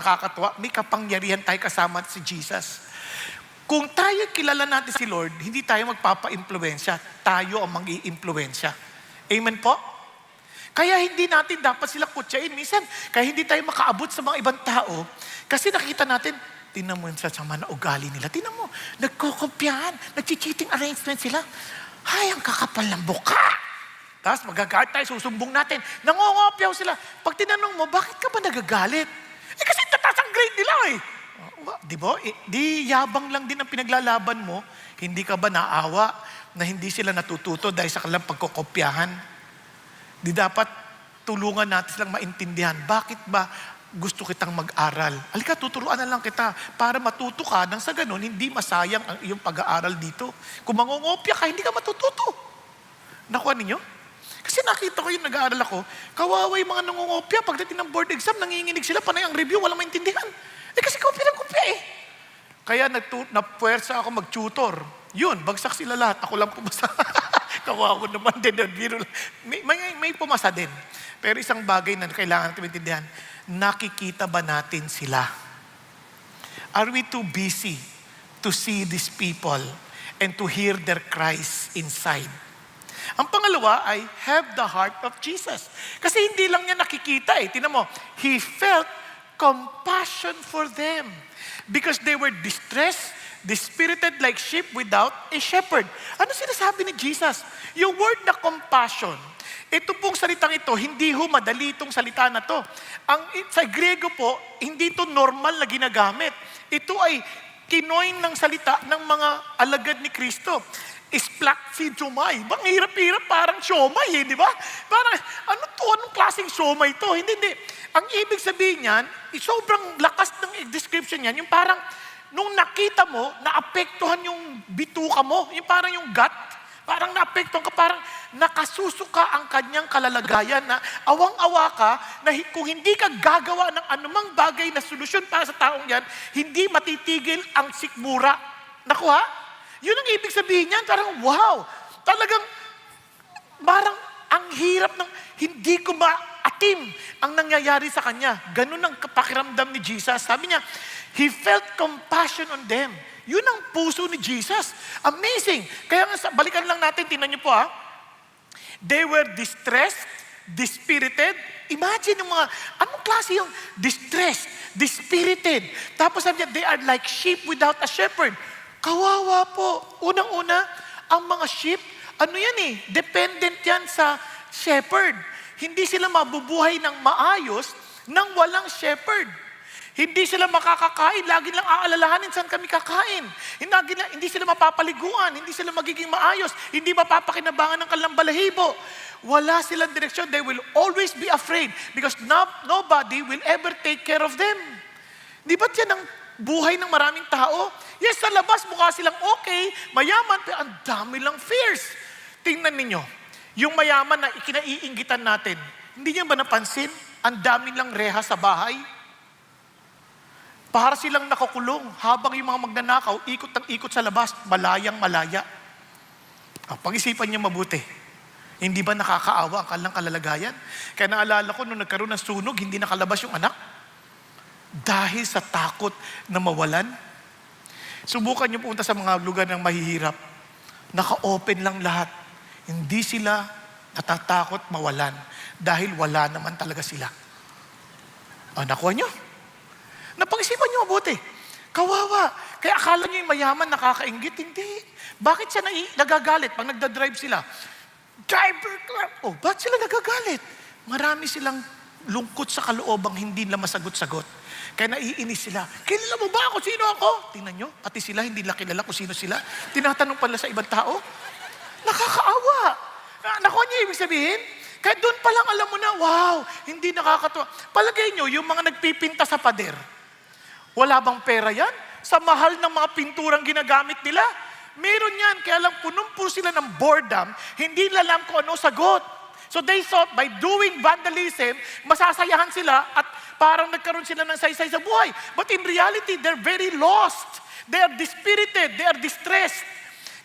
nakakatuwa, may kapangyarihan tayo kasama si Jesus. Kung tayo kilala natin si Lord, hindi tayo magpapa-impluensya. Tayo ang mag-i-impluensya. Amen po? Kaya hindi natin dapat sila kutsain. Minsan, kaya hindi tayo makaabot sa mga ibang tao. Kasi nakita natin, tingnan mo sa sama na ugali nila. Tingnan mo, nagkokopyahan, nag-cheating arrangement sila. Ay, ang kakapal ng buka. Tapos magagalit tayo, susumbong natin. Nangongopyaw sila. Pag tinanong mo, bakit ka ba nagagalit? Kasi tataas ang grade nila eh. Di ba? Di yabang lang din ang pinaglalaban mo. Hindi ka ba naawa na hindi sila natututo dahil sa kanilang pagkokopyahan? Di dapat tulungan natin silang maintindihan. Bakit ba gusto kitang mag-aral? Halika, tuturuan na lang kita para matuto ka nang sa ganun, hindi masayang ang iyong pag-aaral dito. Kung mangungopya ka, hindi ka matututo. Nakuha ninyo? Kasi nakita ko yung nag-aaral ako, kawawa yung mga nangungopya. Pagdating ng board exam, nanginginig sila, panay ang review, walang maintindihan. Kasi kopya ng kopya eh. Kaya napuwersa ako mag-tutor. Yun, bagsak sila lahat. Ako lang pumasa. Kawawa naman din. May pumasa din. Pero isang bagay na kailangan natin maintindihan, nakikita ba natin sila? Are we too busy to see these people and to hear their cries inside? Ang pangalawa ay have the heart of Jesus. Kasi hindi lang niya nakikita eh. Tingnan mo, He felt compassion for them because they were distressed, dispirited like sheep without a shepherd. Ano sinasabi ni Jesus? Yung word na compassion, ito pong salitang ito, hindi ho madali itong salita na to. Sa Griego po, hindi ito normal na ginagamit. Ito ay kinoin ng salita ng mga alagad ni Kristo. Isplaxidumai. Bang hirap-hirap, parang siomay eh, di ba? Parang, anong klaseng siomay to? Hindi. Ang ibig sabihin niyan, sobrang lakas ng description niyan, yung parang, nung nakita mo, naapektuhan yung bituka mo, yung parang yung gut, parang naapektuhan ka, parang nakasusuka ang kanyang kalalagayan na awang-awa ka na kung hindi ka gagawa ng anumang bagay na solusyon para sa taong yan, hindi matitigil ang sikmura. Nakuha? Yun ang ibig sabihin niyan, parang wow, talagang parang ang hirap ng hindi ko maatim ang nangyayari sa kanya. Ganun ang pakiramdam ni Jesus. Sabi niya, He felt compassion on them. Yun ang puso ni Jesus. Amazing. Kaya nga, balikan lang natin, tingnan niyo po ha. They were distressed, dispirited. Imagine yung mga, anong klase yung distressed, dispirited. Tapos sabi niya, they are like sheep without a shepherd. Kawawa po. Unang-una, ang mga sheep, ano yan dependent yan sa shepherd. Hindi sila mabubuhay ng maayos nang walang shepherd. Hindi sila makakakain, lagi lang aalalahanin saan kami kakain. Hindi sila mapapaliguan, hindi sila magiging maayos, hindi mapapakinabangan ng kanilang balahibo. Wala silang direksyon. They will always be afraid because nobody will ever take care of them. Di ba't yan ang buhay ng maraming tao? Yes, sa labas mukha silang okay, mayaman, pero ang dami lang fears. Tingnan ninyo, yung mayaman na ikinaiinggitan natin, hindi niya ba napansin? Ang dami lang reha sa bahay. Para silang nakakulong habang yung mga magnanakaw, ikot ng ikot sa labas, malayang malaya. Pag-isipan niyo mabuti. Hindi ba nakakaawa ang kanilang kalalagayan? Kaya naalala ko, nung nagkaroon ng sunog, hindi nakalabas yung anak. Dahil sa takot na mawalan. Subukan niyo pumunta sa mga lugar ng mahihirap. Naka-open lang lahat. Hindi sila natatakot mawalan. Dahil wala naman talaga sila. Nakuha niyo? Napag-isipan niyo mabuti. Kawawa. Kaya akala niyo yung mayaman nakakainggit. Hindi. Bakit siya nagagalit pag nagdadrive sila? Driver club. Bakit sila nagagalit? Marami silang lungkot sa kaloobang hindi nila masagot-sagot. Kaya naiinis sila. Kilala mo ba ako? Sino ako? Tingnan nyo. Pati sila, hindi nila kilala kung sino sila. Tinatanong pala sa ibang tao. Nakakaawa. Nakuha niyo ibig sabihin? Kaya doon pa lang alam mo na, wow, hindi nakakatuwa. Palagay nyo, yung mga nagpipinta sa pader, wala bang pera yan? Sa mahal ng mga pinturang ginagamit nila? Meron yan, kaya lang punong-puno sila ng boredom, hindi nila alam kung ano sagot. So they thought by doing vandalism, masasayahan sila at parang nagkaroon sila ng saysay sa buhay. But in reality, they're very lost. They are dispirited, they are distressed.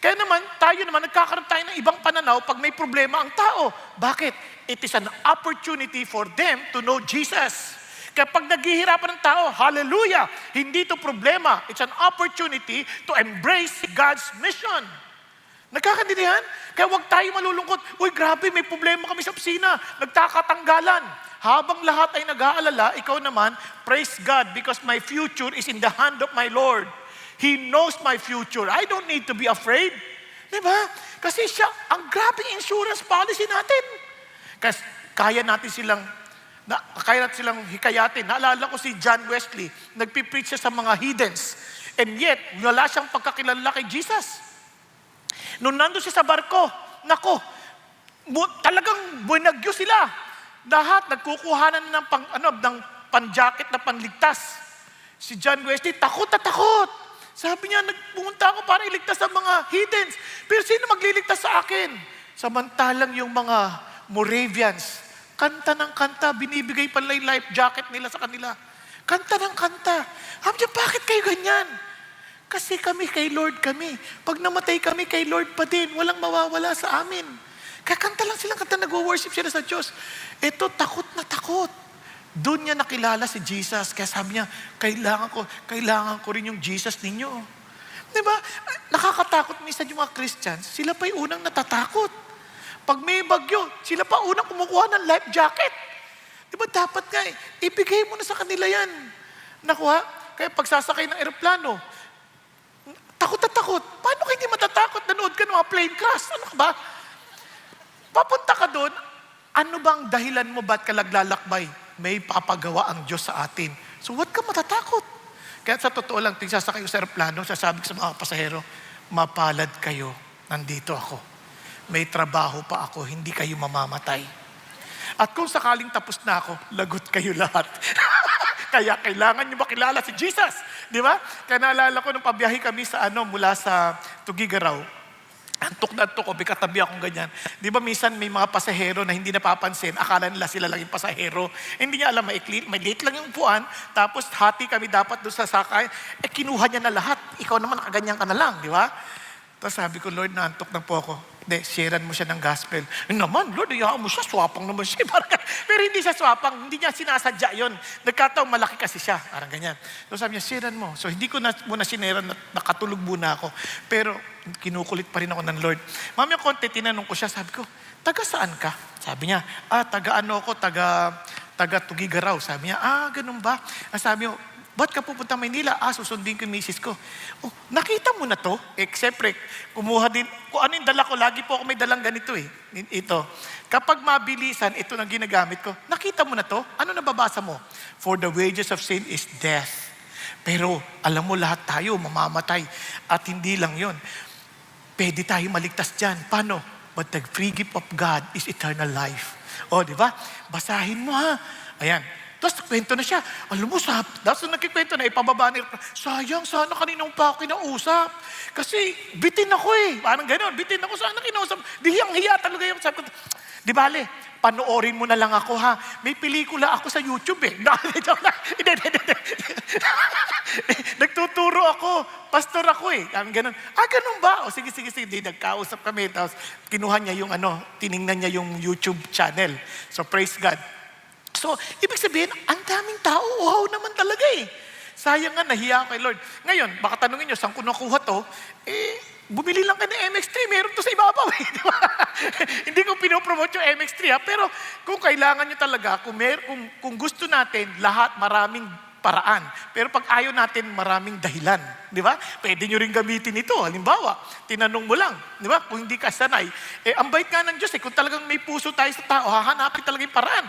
Kaya naman, tayo naman, nagkakaroon tayo ng ibang pananaw pag may problema ang tao. Bakit? It is an opportunity for them to know Jesus. Kapag naghihirapan ng tao, hallelujah, hindi ito problema. It's an opportunity to embrace God's mission. Nagkakaintindihan? Kaya huwag tayo malulungkot. Uy, grabe, may problema kami sa opisina. Nagkakatanggalan. Habang lahat ay nag-aalala, ikaw naman, praise God because my future is in the hand of my Lord. He knows my future. I don't need to be afraid. Diba? Kasi siya, ang grabing insurance policy natin. Kasi kaya natin silang hikayatin. Naalala ko si John Wesley, nagpipreach siya sa mga heathens. And yet, wala siyang pagkakilala kay Jesus. Nung nandun siya sa barko, talagang bunagyo sila. Lahat, nagkukuhanan ng pan-jacket na panligtas. Si John Wesley, takot na takot. Sabi niya, pumunta ako para iligtas sa mga heathens. Pero sino magliligtas sa akin? Samantalang yung mga Moravians, kanta ng kanta, binibigay pa nila yung life jacket nila sa kanila. Kanta ng kanta. Sabi niya, bakit kayo ganyan? Kasi kami kay Lord kami. Pag namatay kami kay Lord pa din, walang mawawala sa amin. Kaya kanta lang silang kanta, nag-worship sila sa Diyos. Ito, takot na takot. Doon niya nakilala si Jesus. Kaya sabi niya, kailangan ko rin yung Jesus ninyo. Diba? Nakakatakot minsan yung mga Christians, sila pa yung unang natatakot. Pag may bagyo, sila pa unang kumukuha ng life jacket. Diba dapat nga ibigay mo na sa kanila yan. Nakuha? Kaya pagsasakay ng eroplano, takot na takot. Paano ka hindi matatakot? Nanood ka ng mga plane crash. Ano ka ba? Papunta ka doon, ano bang dahilan mo ba't ka naglalakbay? May papagawa ang Diyos sa atin. So what ka matatakot? Kaya sa totoo lang, ting sasakay ko sa aeroplano, sasabi ko sa mga pasahero, mapalad kayo, nandito ako. May trabaho pa ako, hindi kayo mamamatay. At kung sakaling tapos na ako, lagot kayo lahat. Kaya kailangan nyo makilala si Jesus. Di ba? Kaya naalala ko nung pabiyahe kami mula sa Tugigaraw. Antok na antok ko, may katabi akong ganyan. Di ba minsan may mga pasahero na hindi napapansin, akala nila sila lang yung pasahero. Hindi niya alam, may late lang yung upuan, tapos hati kami dapat doon sa sakay, kinuha niya na lahat. Ikaw naman nakaganyan ka na lang, di ba? Tapos sabi ko, Lord, naantok na po ako. Hindi, sharean mo siya ng gospel. Naman, Lord, hayaan mo siya, swapang naman siya. Pero hindi siya swapang, hindi niya sinasadya yon. Nagkataong malaki kasi siya, parang ganyan. So sabi niya, sharean mo. So hindi ko na muna sineran, nakatulog muna ako. Pero kinukulit pa rin ako ng Lord. Mamaya konti, tinanong ko siya, sabi ko, taga saan ka? Sabi niya, taga ano ako, taga Tugigaraw. Sabi niya, ganun ba? Sabi niya, ba't ka pupunta Maynila? Susundin ko yung misis ko. Oh, nakita mo na to? Siyempre, kumuha din. Kung ano yung dala ko, lagi po ako may dalang ganito eh. Ito. Kapag mabilisan, ito na ginagamit ko. Nakita mo na to? Ano nababasa mo? For the wages of sin is death. Pero alam mo, lahat tayo mamamatay. At hindi lang yon. Pwede tayo maligtas dyan. Paano? But the free gift of God is eternal life. O, di ba? Basahin mo ha. Ayan. Tapos kwento na siya. Alam mo, tapos nagkikwento na, ipababa niya. Sayang, sana kaninang pa ako kinausap. Kasi bitin ako eh. Parang gano'n, bitin ako, sana kinausap. Dihiyang-hiya talaga yung sabi ko. Di bale, panoorin mo na lang ako ha. May pelikula ako sa YouTube eh. Nagtuturo ako. Pastor ako eh. Ganun. Ganun ba? O sige. Di, nagkausap kami. Tapos kinuha niya yung tiningnan niya yung YouTube channel. So praise God. So, ibig sabihin, ang daming tao, wow naman talaga eh. Sayang nga, nahiya ako kay Lord. Ngayon, baka tanungin nyo, saan ko nakuha to? Bumili lang kayo ng MX3, meron to sa ibabaw eh. Diba? Hindi ko pinopromote yung MX3 ha, pero kung kailangan nyo talaga, kung gusto natin, lahat maraming paraan. Pero pag ayaw natin, maraming dahilan. Di ba? Pwede nyo rin gamitin ito. Halimbawa, tinanong mo lang. Di ba? Kung hindi ka sanay. Ang bait nga ng Diyos kung talagang may puso tayo sa tao, hahanapin talaga yung paraan.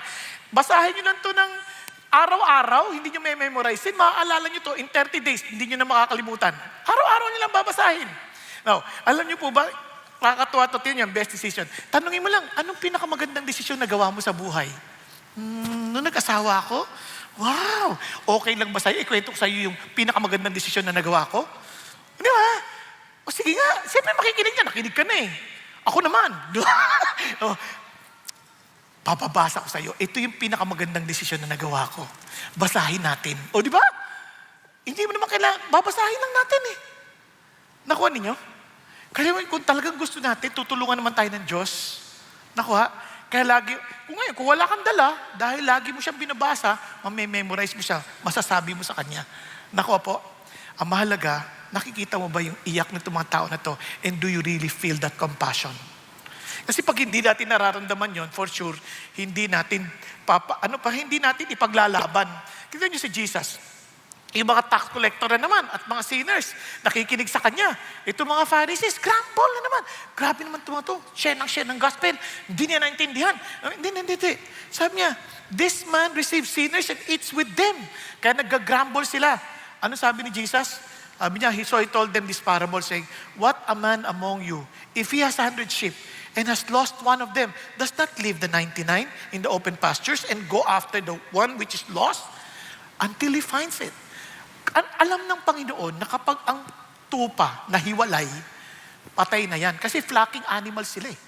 Basahin nyo lang to ng araw-araw, hindi nyo may memorize. Maaalala nyo to in 30 days, hindi nyo na makakalimutan. Araw-araw nyo lang babasahin. Now, alam nyo po ba, nakakatuwa to, yun yung best decision. Tanungin mo lang, anong pinakamagandang desisyon na gawa mo sa buhay? Nung nag-asawa ako, wow, okay lang ba sa'yo? Ikwento ko sa'yo yung pinakamagandang desisyon na nagawa ko? Di ba? O sige nga, siyempre makikinig ka, nakinig ka na eh. Ako naman. Papabasa ko sa'yo, ito yung pinakamagandang desisyon na nagawa ko. Basahin natin. O di ba? Hindi mo naman kailangan, babasahin lang natin eh. Nakuha ninyo? Kaya kung talagang gusto natin, tutulungan naman tayo ng Diyos. Nakuha? Kaya lagi, kung wala kang dala, dahil lagi mo siyang binabasa, mamememorize mo siya, masasabi mo sa Kanya. Nakuha po, ang mahalaga, nakikita mo ba yung iyak ng mga tao na to, and do you really feel that compassion? Kasi pag hindi natin nararamdaman yon, for sure, hindi natin hindi natin ipaglalaban. Kita niyo si Jesus. Yung mga tax collector na naman at mga sinners, nakikinig sa Kanya. Ito mga Pharisees, grumble na naman. Grabe naman ito. Share ng gospel. Hindi niya naintindihan. Hindi. Sabi niya, this man receives sinners and eats with them. Kaya nag-grumble sila. Ano sabi ni Jesus? Sabi niya, so he told them this parable saying, what a man among you, if he has 100 sheep, and has lost one of them, does not leave the 99 in the open pastures and go after the one which is lost until he finds it. Alam ng Panginoon na kapag ang tupa nahiwalay, patay na yan. Kasi flocking animals sila eh.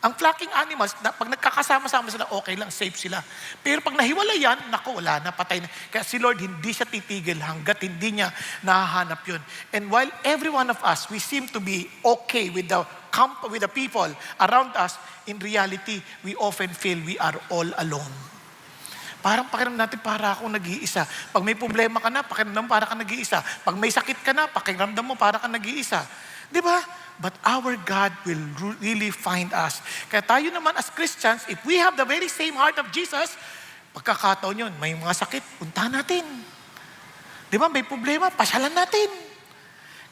Ang flocking animals, pag nagkakasama-sama sila, okay lang, safe sila. Pero pag nahiwalay yan, naku, wala na, patay na. Kaya si Lord, hindi siya titigil hanggat hindi niya nahahanap yun. And while every one of us, we seem to be okay with the people around us, in reality, we often feel we are all alone. Parang pakiramdam natin, para akong nag-iisa. Pag may problema ka na, pakiramdam mo para ka nag-iisa. Pag may sakit ka na, pakiramdam mo para ka nag-iisa. Di ba? But our God will really find us. Kaya tayo naman as Christians, if we have the very same heart of Jesus, pagkakataon yun, may mga sakit, puntahan natin. Di ba? May problema, pasyalan natin.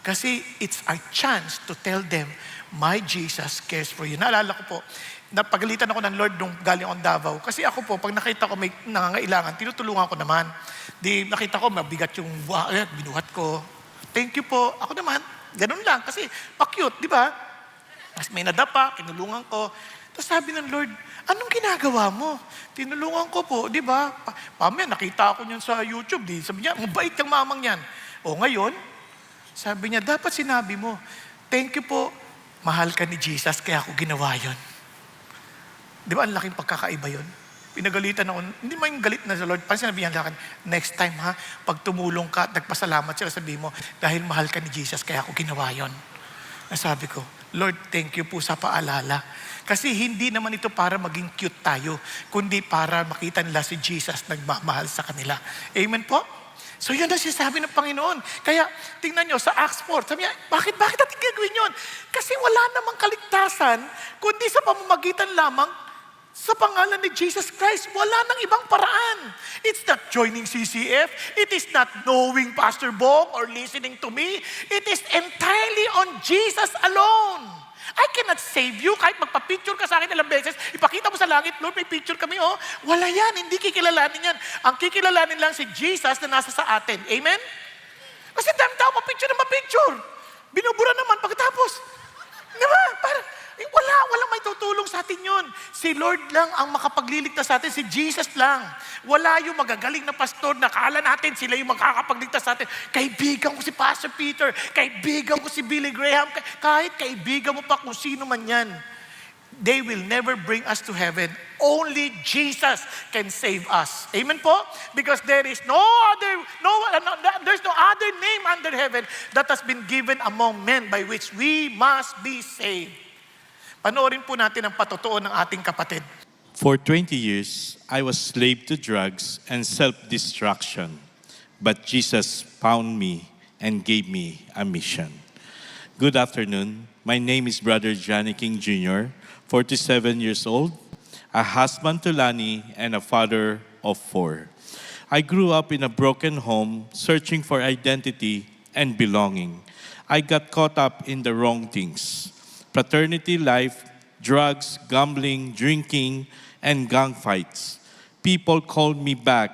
Kasi it's our chance to tell them, my Jesus cares for you. Naalala ko po, napagalitan ako ng Lord nung galing akong Davao. Kasi ako po, pag nakita ko may nangangailangan, tinutulungan ko naman. Di nakita ko, mabigat yung binuhat ko. Thank you po. Ako naman, ganun lang. Kasi pa-cute, di ba? Mas may nadapa, kinulungan ko. Tapos sabi ng Lord, anong ginagawa mo? Tinulungan ko po, di ba? Pamaya, nakita ako niyan sa YouTube. Di. Sabi niya, mabait yung mamang yan. O ngayon, sabi niya, dapat sinabi mo, thank you po, mahal ka ni Jesus, kaya ako ginawa yon. Di ba, ang laking pagkakaiba yon? Pinagalitan ako, hindi mo yung galit na sa Lord. Parang sinabihan sa akin, next time ha, pag tumulong ka at nagpasalamat sila, sabihin mo, dahil mahal ka ni Jesus, kaya ako ginawa yon. Nasabi ko, Lord, thank you po sa paalala. Kasi hindi naman ito para maging cute tayo, kundi para makita nila si Jesus nagmamahal sa kanila. Amen po? So yun ang sinasabi ng Panginoon. Kaya tingnan nyo sa Acts 4, sabi niya, bakit natin gagawin yun? Kasi wala namang kaligtasan, kundi sa pamamagitan lamang sa pangalan ni Jesus Christ. Wala nang ibang paraan. It's not joining CCF. It is not knowing Pastor Bong or listening to me. It is entirely on Jesus alone. I cannot save you kahit magpa-picture ka sa akin ilang beses. Ipakita mo sa langit, Lord, may picture kami, oh. Wala yan, hindi kikilalanin yan. Ang kikilalanin lang si Jesus na nasa sa atin. Amen? Kasi dami tao pa-picture na ma-picture. Binubura naman pagkatapos. Di ba? Walang may tutulong sa atin yun. Si Lord lang ang makapagliligtas sa atin. Si Jesus lang. Wala yung magagaling na pastor na kala natin sila yung makakapagligtas sa atin. Kaibigan ko si Pastor Peter. Kaibigan ko si Billy Graham. Kahit kaibigan mo pa kung sino man yan. They will never bring us to heaven. Only Jesus can save us. Amen po? Because there's no other name under heaven that has been given among men by which we must be saved. Panoorin po natin ang patotoo ng ating kapatid. For 20 years, I was slave to drugs and self-destruction. But Jesus found me and gave me a mission. Good afternoon. My name is Brother Johnny King Jr., 47 years old, a husband to Lani, and a father of 4. I grew up in a broken home, searching for identity and belonging. I got caught up in the wrong things. Fraternity life, drugs, gambling, drinking, and gang fights. People called me back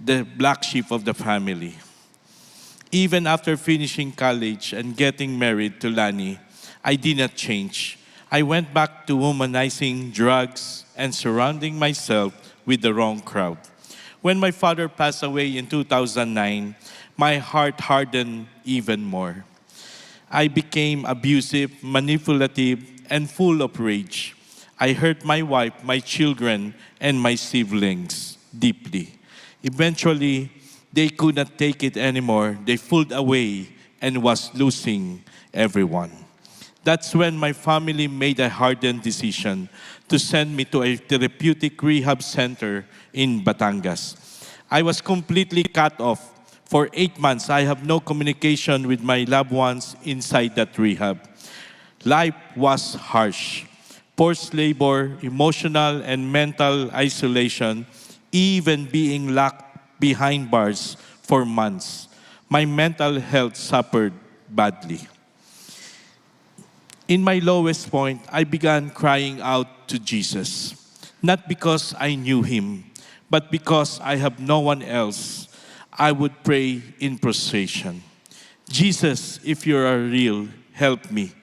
the black sheep of the family. Even after finishing college and getting married to Lani, I did not change. I went back to womanizing, drugs, and surrounding myself with the wrong crowd. When my father passed away in 2009, my heart hardened even more. I became abusive, manipulative, and full of rage. I hurt my wife, my children, and my siblings deeply. Eventually, they could not take it anymore. They pulled away and was losing everyone. That's when my family made a hardened decision to send me to a therapeutic rehab center in Batangas. I was completely cut off. For 8 months, I have no communication with my loved ones inside that rehab. Life was harsh. Forced labor, emotional and mental isolation, even being locked behind bars for months. My mental health suffered badly. In my lowest point, I began crying out to Jesus. Not because I knew him, but because I have no one else. I would pray in prostration. Jesus, if you are real, help me.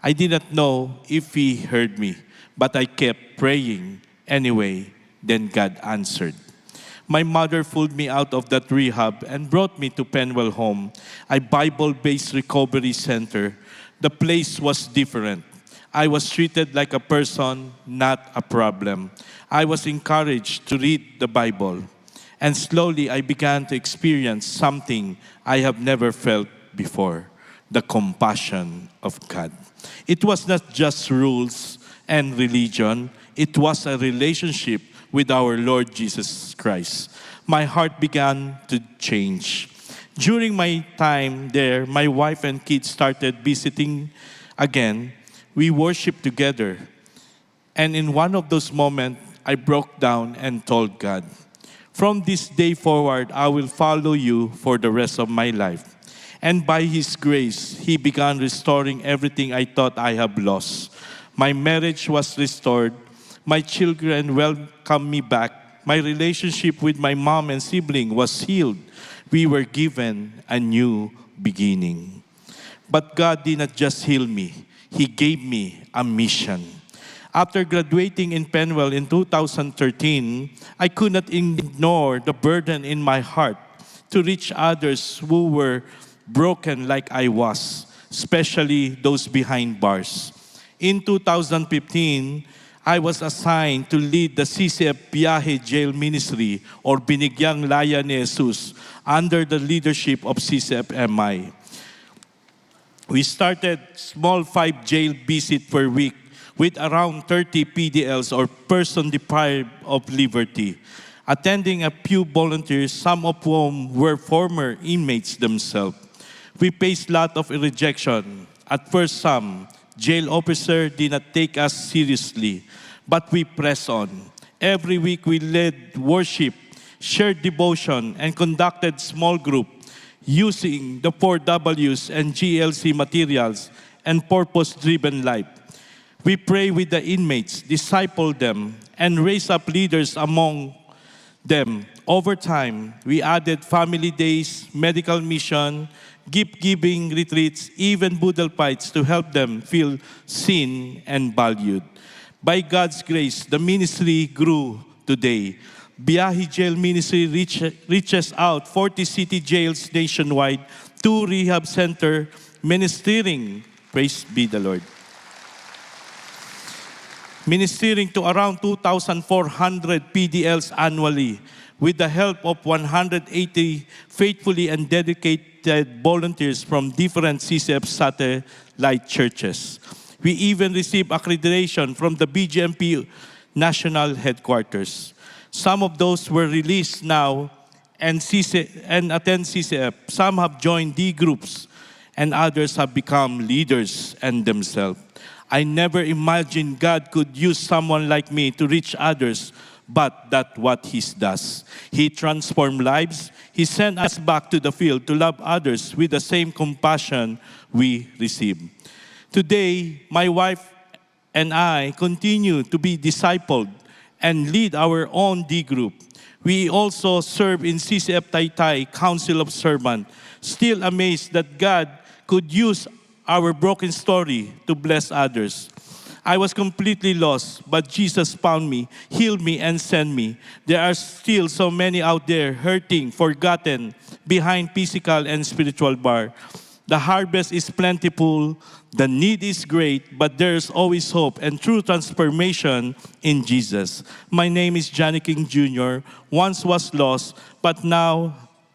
I did not know if he heard me, but I kept praying anyway. Then God answered. My mother pulled me out of that rehab and brought me to Penwell Home, a Bible-based recovery center. The place was different. I was treated like a person, not a problem. I was encouraged to read the Bible. And slowly, I began to experience something I have never felt before, the compassion of God. It was not just rules and religion. It was a relationship with our Lord Jesus Christ. My heart began to change. During my time there, my wife and kids started visiting again. We worshiped together. And in one of those moments, I broke down and told God, from this day forward, I will follow you for the rest of my life. And by His grace, He began restoring everything I thought I have lost. My marriage was restored. My children welcomed me back. My relationship with my mom and sibling was healed. We were given a new beginning. But God did not just heal me. He gave me a mission. After graduating in Penwell in 2013, I could not ignore the burden in my heart to reach others who were broken like I was, especially those behind bars. In 2015, I was assigned to lead the CCF Biyahe Jail Ministry or Binigyang Laya ni Jesus under the leadership of CCF MI. We started small 5 jail visit per week with around 30 PDLs or person deprived of liberty, attending a few volunteers, some of whom were former inmates themselves. We faced a lot of rejection. At first, some jail officer did not take us seriously, but we pressed on. Every week we led worship, shared devotion, and conducted small group using the 4Ws and GLC materials and purpose-driven life. We pray with the inmates, disciple them, and raise up leaders among them. Over time, we added family days, medical mission, gift-giving retreats, even boodle fights to help them feel seen and valued. By God's grace, the ministry grew today. Biyahe Jail Ministry reaches out 40 city jails nationwide, 2 rehab center ministering, praise be the Lord. Ministering to around 2,400 PDLs annually with the help of 180 faithfully and dedicated volunteers from different CCF satellite churches. We even received accreditation from the BGMP national headquarters. Some of those were released now and attend CCF. Some have joined D groups and others have become leaders and themselves. I never imagined God could use someone like me to reach others, but that's what He does. He transformed lives. He sent us back to the field to love others with the same compassion we receive. Today, my wife and I continue to be discipled and lead our own D group. We also serve in CCF Taytay Council of Servants, still amazed that God could use our broken story to bless others. I was completely lost, but Jesus found me, healed me, and sent me. There are still so many out there hurting, forgotten, behind physical and spiritual bar. The harvest is plentiful, the need is great, but there's always hope and true transformation in Jesus. My name is Johnny King Jr. Once was lost, but now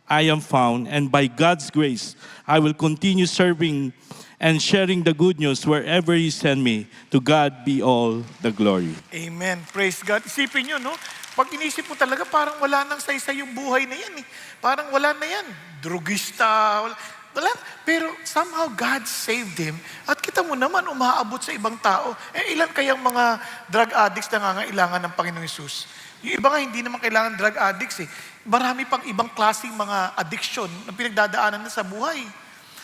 I am found, and by God's grace, I will continue serving and sharing the good news wherever He send me. To God be all the glory. Amen. Praise God. Isipin nyo, no? Pag inisip mo talaga, parang wala nang saysay yung buhay na yan. Eh. Parang wala na yan. Drugista, wala. Pero somehow God saved him. At kita mo naman, umaabot sa ibang tao. Ilan kayang mga drug addicts na nangangailangan ng Panginoong Hesus? Yung iba nga, hindi naman kailangan drug addicts eh. Marami pang ibang klaseng mga addiction na pinagdadaanan na sa buhay.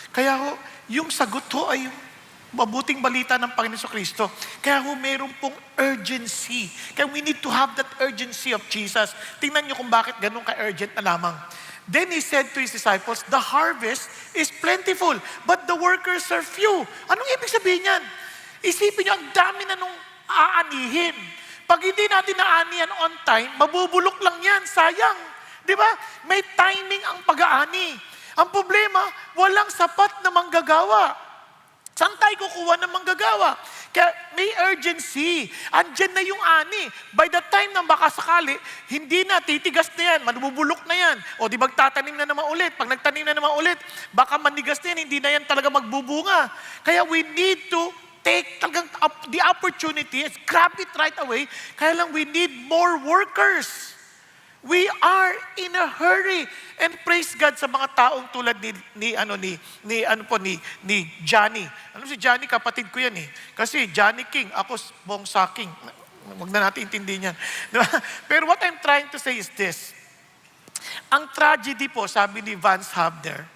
Kaya ho, yung sagot ho ay yung mabuting balita ng Panginoon Kristo. Kaya ho, meron pong urgency. Kaya we need to have that urgency of Jesus. Tingnan nyo kung bakit ganun ka-urgent na lamang. Then He said to His disciples, the harvest is plentiful, but the workers are few. Anong ibig sabihin yan? Isipin nyo, ang dami na nung aanihin. Pag hindi natin naanihan on time, mabubulok lang yan, sayang. Di ba? May timing ang pag-aani. Ang problema, walang sapat na manggagawa. Saan tayo kukuha ng manggagawa? Kaya may urgency. Andyan na yung ani. By the time na baka sakali, hindi na, titigas na yan, manububulok na yan. O di magtatanim na naman ulit. Pag nagtanim na naman ulit, baka manigas na yan, hindi na yan talaga magbubunga. Kaya we need to take talagang the opportunity, grab it right away. Kaya lang we need more workers. We are in a hurry. And praise God sa mga taong tulad ni Johnny. Ano si Johnny, kapatid ko yan eh. Kasi Johnny King, ako Bong Saking. Huwag na natin intindihin yan. Diba? Pero what I'm trying to say is this. Ang tragedy po, sabi ni Vance Havner,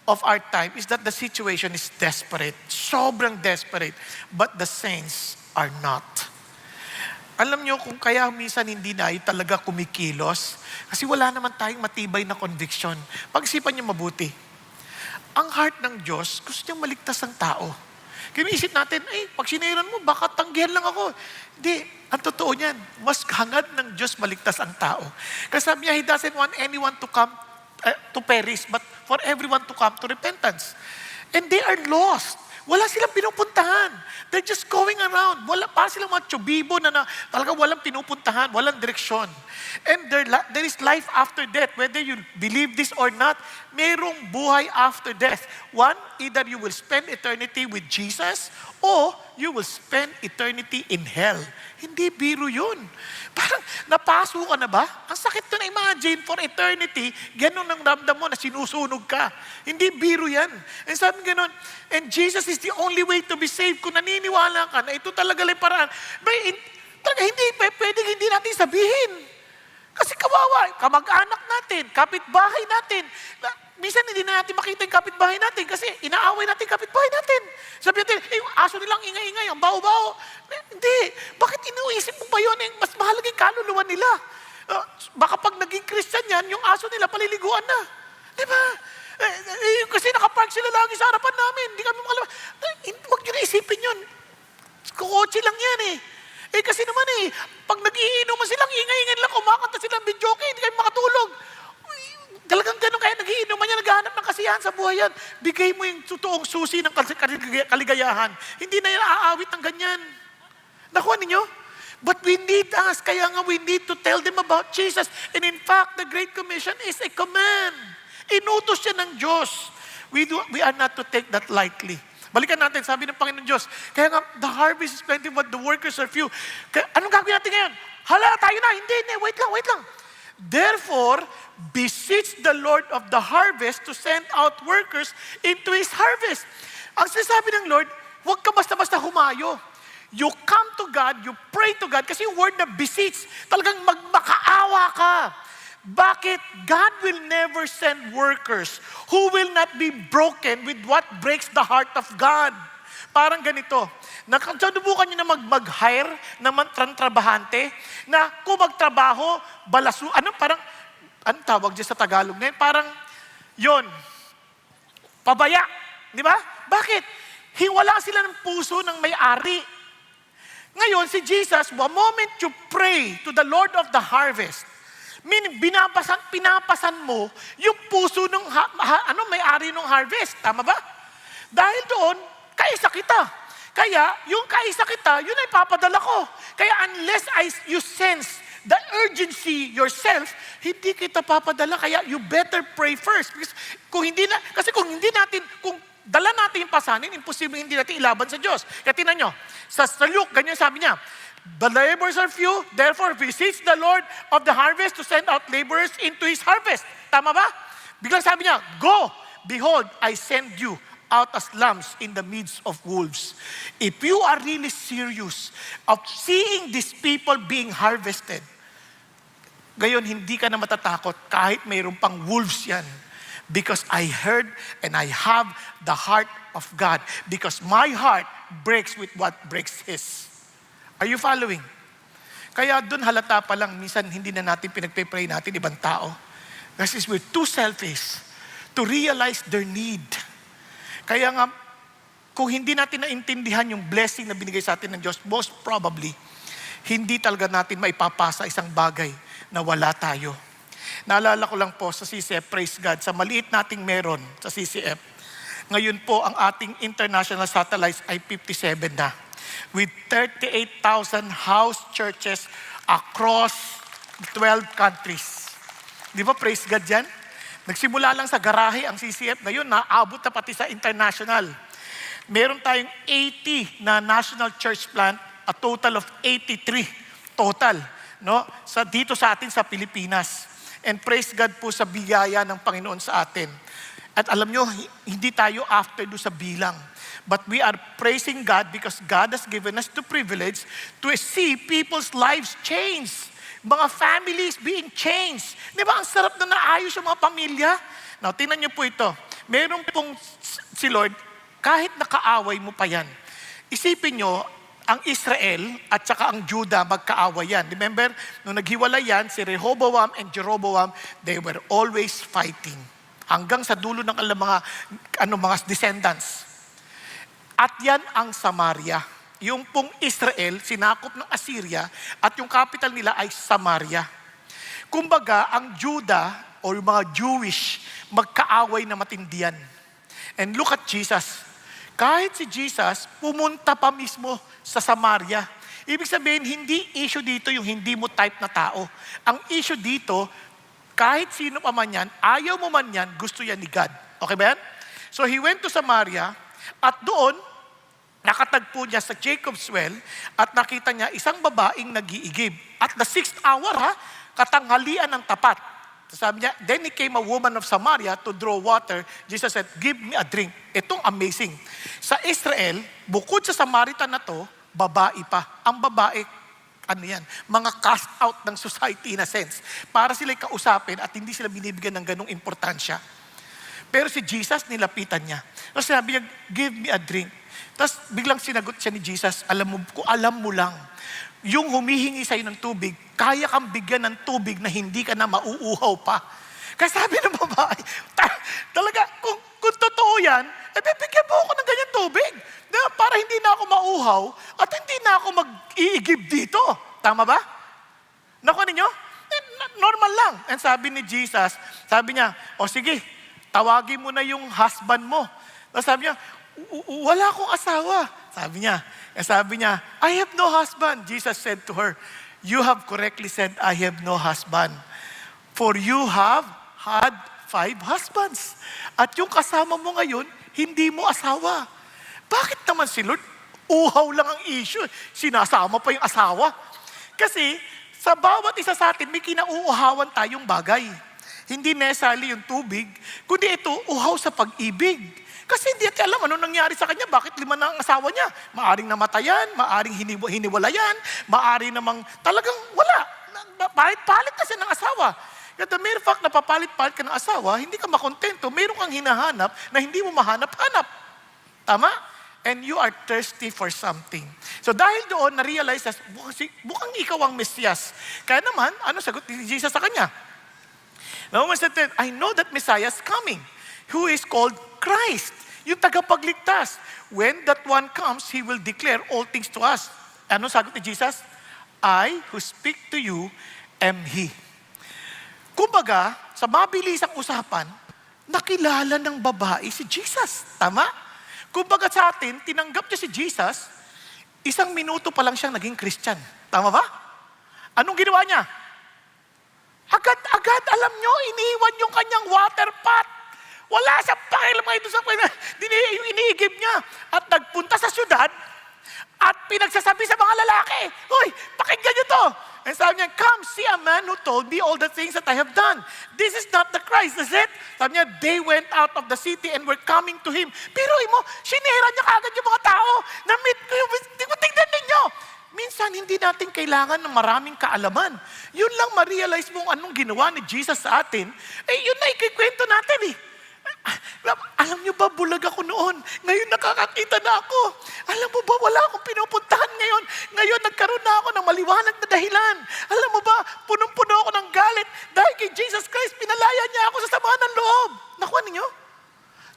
of our time is that the situation is desperate. Sobrang desperate. But the saints are not. Alam nyo kung kaya minsan hindi na talaga kumikilos, kasi wala naman tayong matibay na conviction. Pag-isipan nyo mabuti. Ang heart ng Diyos, gusto niyang maligtas ang tao. Kaya isip natin, pag siniran mo, baka tanggihan lang ako. Hindi, ang totoo niyan, mas hangad ng Diyos maligtas ang tao. Kasi sabi niya, He doesn't want anyone to come to perish, but for everyone to come to repentance. And they are lost. Wala silang pinupuntahan. They're just going around. Para silang mga tsubibo na talaga walang pinupuntahan, walang direksyon. And there is life after death. Whether you believe this or not, mayroong buhay after death. One, either you will spend eternity with Jesus or you will spend eternity in hell. Hindi biro yun. Parang napaso ka na ba? Ang sakit to na imagine for eternity, ganun ang ramdam mo na sinusunog ka. Hindi biro yan. And sabi ganun, and Jesus is the only way to be saved. Kung naniniwala ka na ito talaga lang paraan, talaga pwedeng hindi natin sabihin. Kasi kawawa, kamag-anak natin, kapitbahay natin. Minsan hindi na natin makita yung kapitbahay natin kasi inaaway natin yung kapitbahay natin. Sabi natin, yung aso nilang ingay-ingay, ang bao-bao. Hindi. Bakit inuisip mo pa yun? Mas mahalaga yung kaluluwa nila. Baka pag naging Christian yan, yung aso nila paliliguan na. Di ba? Kasi nakapark sila lagi sa harapan namin. Hindi kami makalabas. Huwag nyo na isipin yun. Kukotse lang yan eh. Kasi naman pag nagiinuman silang ingay-ingay lang, kumakanta silang videoke, hindi kami makatulog. Talagang ganun kaya nagiinuman niya, naghahanap ng kasiyahan sa buhay yan. Bigay mo yung totoong susi ng kaligayahan. Hindi na yan aawit ng ganyan. Nakuha ninyo? But we need us. Kaya nga we need to tell them about Jesus. And in fact, the Great Commission is a command. Inutos siya ng Diyos. We are not to take that lightly. Balikan natin, sabi ng Panginoon Diyos, kaya nga, the harvest is plenty, but the workers are few. Kaya, anong gagawin natin ngayon? Hala, tayo na. Hindi, wait lang. Therefore, beseech the Lord of the harvest to send out workers into His harvest. Ang sinasabi ng Lord, huwag ka basta-basta humayo. You come to God, you pray to God, kasi yung word na beseech, talagang magmakaawa ka. Bakit? God will never send workers who will not be broken with what breaks the heart of God. Parang ganito, nakasadubukan nyo na mag-hire na trabahante, na kung magtrabaho, anong tawag dyan sa Tagalog na yun? Parang, yon pabaya. Di ba? Bakit? Hiwala sila ng puso ng may-ari. Ngayon, si Jesus, the moment you pray to the Lord of the harvest, meaning, pinapasan mo yung puso ng may-ari ng harvest. Tama ba? Dahil doon, kaisa kita. Kaya, yung kaisa kita, yun ay papadala ko. Kaya unless you sense the urgency yourself, hindi kita papadala. Kaya you better pray first. Because kung hindi natin, kung dala natin yung pasanin, imposible hindi natin ilaban sa Diyos. Kaya tinan nyo, sa Luke, ganyan sabi niya, the laborers are few, therefore beseech the Lord of the harvest to send out laborers into His harvest. Tama ba? Biglang sabi niya, go, behold, I send you out as lambs in the midst of wolves. If you are really serious of seeing these people being harvested, gayon hindi ka na matatakot kahit mayroon pang wolves yan. Because I heard and I have the heart of God. Because my heart breaks with what breaks His. Are you following? Kaya doon halata pa lang, minsan hindi na natin pinagpe-pray natin ibang tao. Kasi we're too selfish to realize their need. Kaya nga, kung hindi natin naintindihan yung blessing na binigay sa atin ng Diyos, most probably, hindi talaga natin maipapasa isang bagay na wala tayo. Naalala ko lang po sa CCF, praise God, sa maliit nating meron sa CCF. Ngayon po, ang ating international satellites ay 57 na. With 38,000 house churches across 12 countries. Di ba, praise God yan? Nagsimula lang sa garahe ang CCF, ngayon naabot na pati sa international. Meron tayong 80 na national church plant, a total of 83 total, no? Dito sa atin sa Pilipinas. And praise God po sa biyaya ng Panginoon sa atin. At alam nyo, hindi tayo after do sa bilang. But we are praising God because God has given us the privilege to see people's lives change. Mga families being changed. Di ba, ang sarap na naayos yung mga pamilya? Now, tingnan niyo po ito. Meron pong si Lord, kahit nakaaway mo pa yan, isipin nyo, ang Israel at saka ang Judah magkaaway yan. Remember, nung naghiwalay yan, si Rehoboam and Jeroboam, they were always fighting. Hanggang sa dulo ng mga descendants. At yan ang Samaria. Yung pong Israel, sinakop ng Assyria, at yung capital nila ay Samaria. Kumbaga, ang Judah o yung mga Jewish, magkaaway na matindiyan. And look at Jesus. kahit si Jesus, pumunta pa mismo sa Samaria. Ibig sabihin, hindi issue dito yung hindi mo type na tao. Ang issue dito, kahit sino pa man yan, ayaw mo man yan, gusto yan ni God. Okay ba yan? So he went to Samaria, at doon, nakatagpo niya sa Jacob's well, at nakita niya isang babaeng nag-iigib. At the 6th hour, katanghalian ng tapat. Sabi niya, then he came a woman of Samaria to draw water. Jesus said, give me a drink. Itong amazing. Sa Israel, bukod sa Samaritan na to, babae pa. Ang babae, ano yan? Mga cast out ng society in a sense. Para sila'y kausapin at hindi sila binibigyan ng ganong importansya. Pero si Jesus, nilapitan niya. Tapos sabi niya, give me a drink. Tapos biglang sinagot siya ni Jesus, alam mo lang, yung humihingi sa'yo ng tubig, kaya kang bigyan ng tubig na hindi ka na mauuhaw pa. Kaya sabi ng babae, talaga, kung totoo yan, bibigyan mo ako ng ganyan tubig. Para hindi na ako mauhaw at hindi na ako mag-iigib dito. Tama ba? Nakuha ninyo? Normal lang. And sabi ni Jesus, sabi niya, o sige, tawagin mo na yung husband mo. Tapos sabi niya, wala akong asawa. Sabi niya, I have no husband. Jesus said to her, you have correctly said, I have no husband. For you have had 5 husbands. At yung kasama mo ngayon, hindi mo asawa. Bakit naman si Lord? Uhaw lang ang issue. Sinasama pa yung asawa. Kasi sa bawat isa sa atin, may kinauuhawan tayong bagay. Hindi necessarily yung tubig, kundi ito, uhaw sa pag-ibig. Kasi hindi natin alam ano nangyari sa kanya, bakit 5 na ang asawa niya. Maaring namatayan, maaring hiniwalayan, maaring namang talagang wala. Palit-palit na siya ng asawa. At the mere fact na papalit-palit ka ng asawa, hindi ka makontento, mayroon kang hinahanap na hindi mo mahanap-hanap. Tama? And you are thirsty for something. So dahil doon, na-realize na mukhang ikaw ang Mesiyas. Kaya naman, ano sagot ni Jesus sa kanya? Now, I know that Messiah is coming, who is called Christ, yung tagapagligtas. When that one comes, He will declare all things to us. Ano sagot ni Jesus? I who speak to you am He. Kumbaga, sa mabilisang usapan, nakilala ng babae si Jesus. Tama? Kumbaga sa atin, tinanggap niya si Jesus, 1 minuto pa lang siyang naging Christian. Tama ba? Anong ginawa niya? Agad, alam nyo, iniwan yung kanyang water pot. Wala siyang pakialam ngayon doon sa yung iniigib niya. At nagpunta sa syudad at pinagsasabi sa mga lalaki, hoy, pakinggan niyo to. And sabi niya, come see a man who told me all the things that I have done. This is not the Christ, is it? Sabi niya, they went out of the city and were coming to Him. Pero sinira niya kagad yung mga tao. Na-meet ko yung, tingnan ninyo. Minsan, hindi natin kailangan ng maraming kaalaman. Yun lang ma-realize mo anong ginawa ni Jesus sa atin, yun na ikikwento natin eh. Alam niyo ba, bulag ako noon. Ngayon nakakakita na ako. Alam mo ba, wala akong pinupuntahan ngayon. Ngayon nagkaroon na ako ng maliwanag na dahilan. Alam mo ba, punong-puno ako ng galit. Dahil kay Jesus Christ, pinalaya niya ako sa sama ng loob. Nakuha ninyo?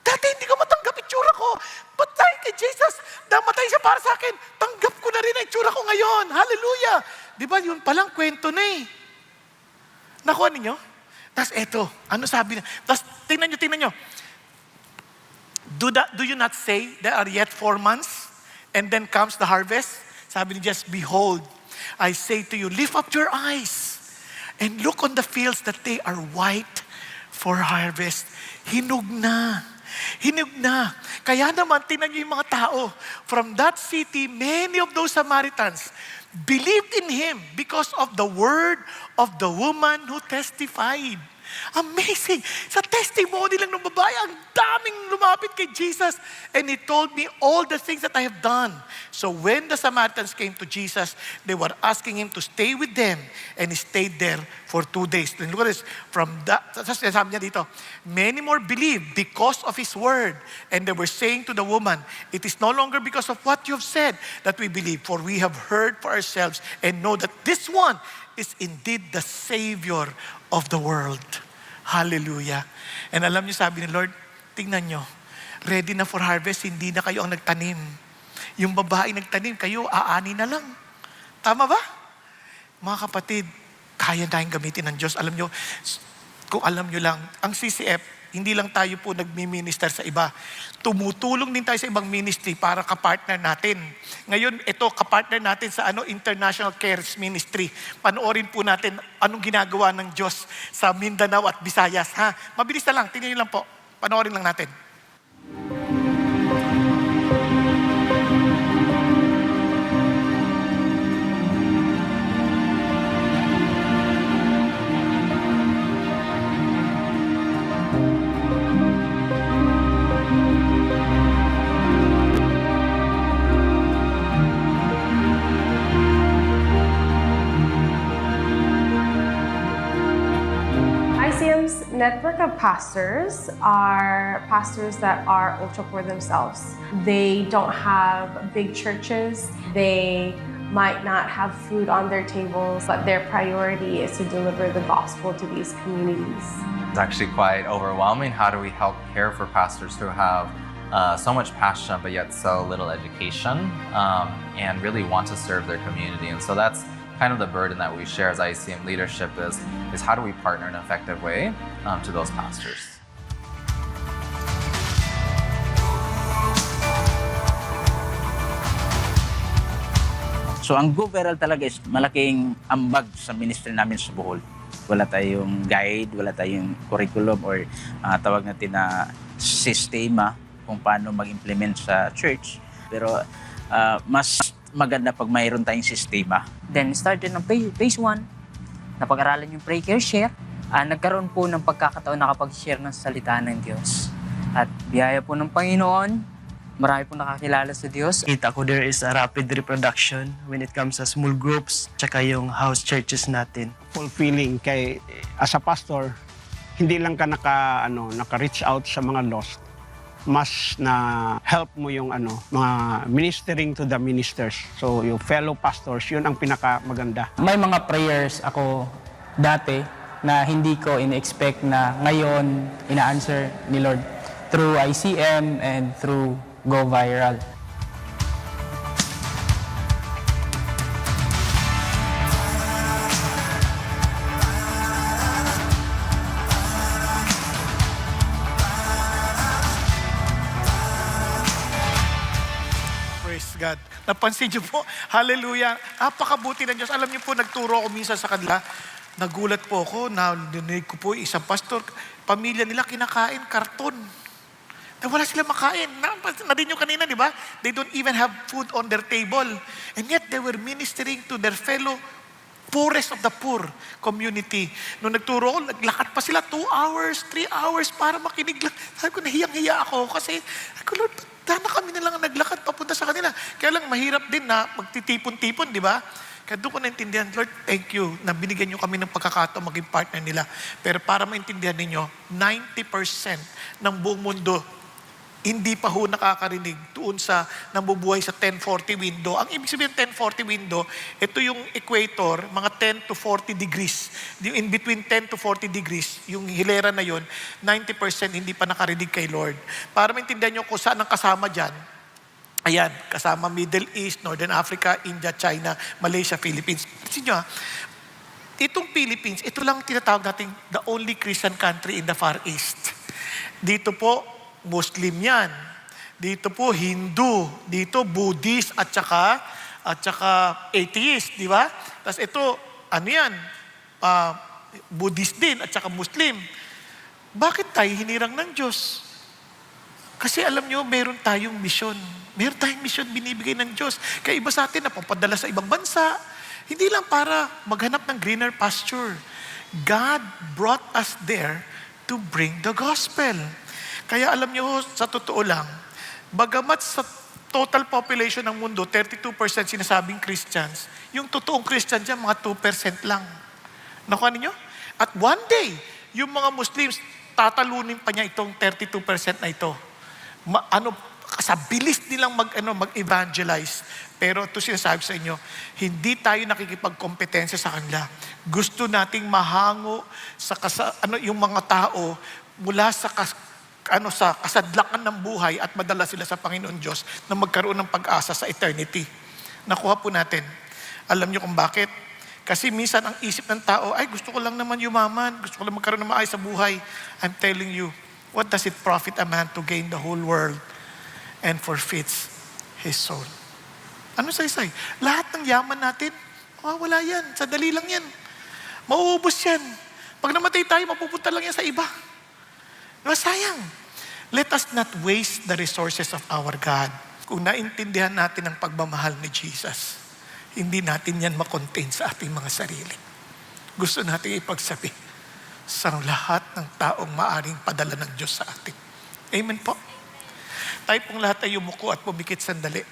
Dati hindi ko matanggap itsura ko. But dahil kay Jesus, namatay siya para sa akin, tanggap ko na rin ang itsura ko ngayon. Hallelujah! Di ba, yun palang kwento na eh. Nakuha ninyo? Tapos eto, ano sabi niya? Tapos tingnan nyo. Do you not say there are yet 4 months and then comes the harvest? Sabi niya, just behold, I say to you, lift up your eyes and look on the fields that they are white for harvest. Hinog na. Kaya naman, tingnan niyo yung mga tao. From that city, many of those Samaritans believed in Him because of the word of the woman who testified. Amazing. Sa testimony lang ng babae, ang daming lumapit kay Jesus. And He told me all the things that I have done. So when the Samaritans came to Jesus, they were asking Him to stay with them. And He stayed there for 2 days. And look at this. From that, sabi niya dito, many more believed because of His word. And they were saying to the woman, it is no longer because of what you have said that we believe, for we have heard for ourselves and know that this one is indeed the Savior of the world. Hallelujah. And alam niyo, sabi ni Lord, tingnan niyo, ready na for harvest, hindi na kayo ang nagtanim. Yung babae nagtanim, kayo aani na lang. Tama ba? Mga kapatid, kaya tayong gamitin ng Diyos. Alam niyo, kung alam niyo lang, ang CCF, hindi lang tayo po nagmi-minister sa iba. Tumutulong din tayo sa ibang ministry para kapartner natin. Ngayon, ito, kapartner natin sa International Cares Ministry. Panoorin po natin anong ginagawa ng Diyos sa Mindanao at Visayas. Ha? Mabilis na lang, tingnan niyo lang po. Panoorin lang natin. ICM's network of pastors are pastors that are ultra for themselves. They don't have big churches. They might not have food on their tables, but their priority is to deliver the gospel to these communities. It's actually quite overwhelming. How do we help care for pastors who have so much passion but yet so little education and really want to serve their community? And so that's kind of the burden that we share as ICM leadership is how do we partner in an effective way to those pastors? So ang GoViral talaga is malaking ambag sa ministry namin sa Bohol. Wala tayong guide, wala tayong curriculum or tawag natin na sistema kung paano mag-implement sa church. Pero mas maganda pag mayroon tayong sistema. Then started ng phase 1, napag-aralan yung pray, care, share. Nagkaroon po ng pagkakataon na kapag-share ng salita ng Diyos. At biyaya po ng Panginoon, marami po nakakilala sa Diyos. Kita ko there is a rapid reproduction when it comes sa small groups tsaka yung house churches natin. Fulfilling kay as a pastor, hindi lang ka naka-reach out sa mga lost, mas na help mo yung mga ministering to the ministers. So yung fellow pastors, yun ang pinakamaganda. May mga prayers ako dati na hindi ko in-expect na ngayon ina-answer ni Lord through ICM and through GoViral. Praise God. Napansin niyo po, hallelujah, napakabuti ng Diyos. Alam niyo po, nagturo ako minsan sa kanila, nagulat po ako, narinig ko po isang pastor, pamilya nila kinakain karton. Na wala sila makain. Narinig niyo kanina, di ba? They don't even have food on their table. And yet, they were ministering to their fellow poorest of the poor community. Nung nagturo ko, naglakad pa sila 2 hours, 3 hours para makinig lang. Sabi ko, nahiyang-hiya ako kasi, Lord, sana kami na lang ang naglakad papunta sa kanila. Kaya lang, mahirap din na magtitipon-tipon, di ba? Kaya doon ko naintindihan, Lord, thank you na binigyan niyo kami ng pagkakataon maging partner nila. Pero para maintindihan ninyo, 90% ng buong mundo hindi pa ho nakakarinig doon sa nabubuhay sa 1040 window. Ang ibig sabihin 1040 window, ito yung equator, mga 10 to 40 degrees. In between 10 to 40 degrees, yung hilera na yon, 90% hindi pa nakarinig kay Lord. Para maintindihan nyo kung saan ang kasama dyan, ayan, kasama Middle East, Northern Africa, India, China, Malaysia, Philippines. Kasi nyo, itong Philippines, ito lang tinatawag natin the only Christian country in the Far East. Dito po, Muslim yan. Dito po, Hindu. Dito, Buddhist at saka atheist, di ba? Tapos ito, ano yan? Buddhist din at saka Muslim. Bakit tayo hinirang ng Diyos? Kasi alam nyo, meron tayong misyon. Meron tayong misyon binibigay ng Diyos. Kaya iba sa atin, napapadala sa ibang bansa. Hindi lang para maghanap ng greener pasture. God brought us there to bring the gospel. Kaya alam nyo, sa totoo lang, bagamat sa total population ng mundo, 32% sinasabing Christians, yung totoong Christian dyan, mga 2% lang. Nakuha ninyo? At one day, yung mga Muslims, tatalunin pa niya itong 32% na ito. Sa bilis nilang mag-evangelize. Pero ito sinasabi sa inyo, hindi tayo nakikipagkompetensya sa kanila. Gusto nating mahango sa yung mga tao mula sa sa kasadlakan ng buhay at madala sila sa Panginoon Diyos na magkaroon ng pag-asa sa eternity. Nakuha po natin. Alam niyo kung bakit? Kasi minsan ang isip ng tao, ay gusto ko lang naman yumaman, gusto ko lang magkaroon ng maayos sa buhay. I'm telling you, What does it profit a man to gain the whole world and forfeits his soul? Ano saysay? Lahat ng yaman natin, wala yan. Sadali lang yan. Mauubos yan. Pag namatay tayo, mapupunta lang yan sa iba. Diba, sayang. Let us not waste the resources of our God. Kung naintindihan natin ang pagmamahal ni Jesus, hindi natin yan makontain sa ating mga sarili. Gusto natin ipagsabi sa lahat ng taong maaring padala ng Diyos sa atin. Amen po. Tayo pong lahat ay yumuko at pumikit sandali.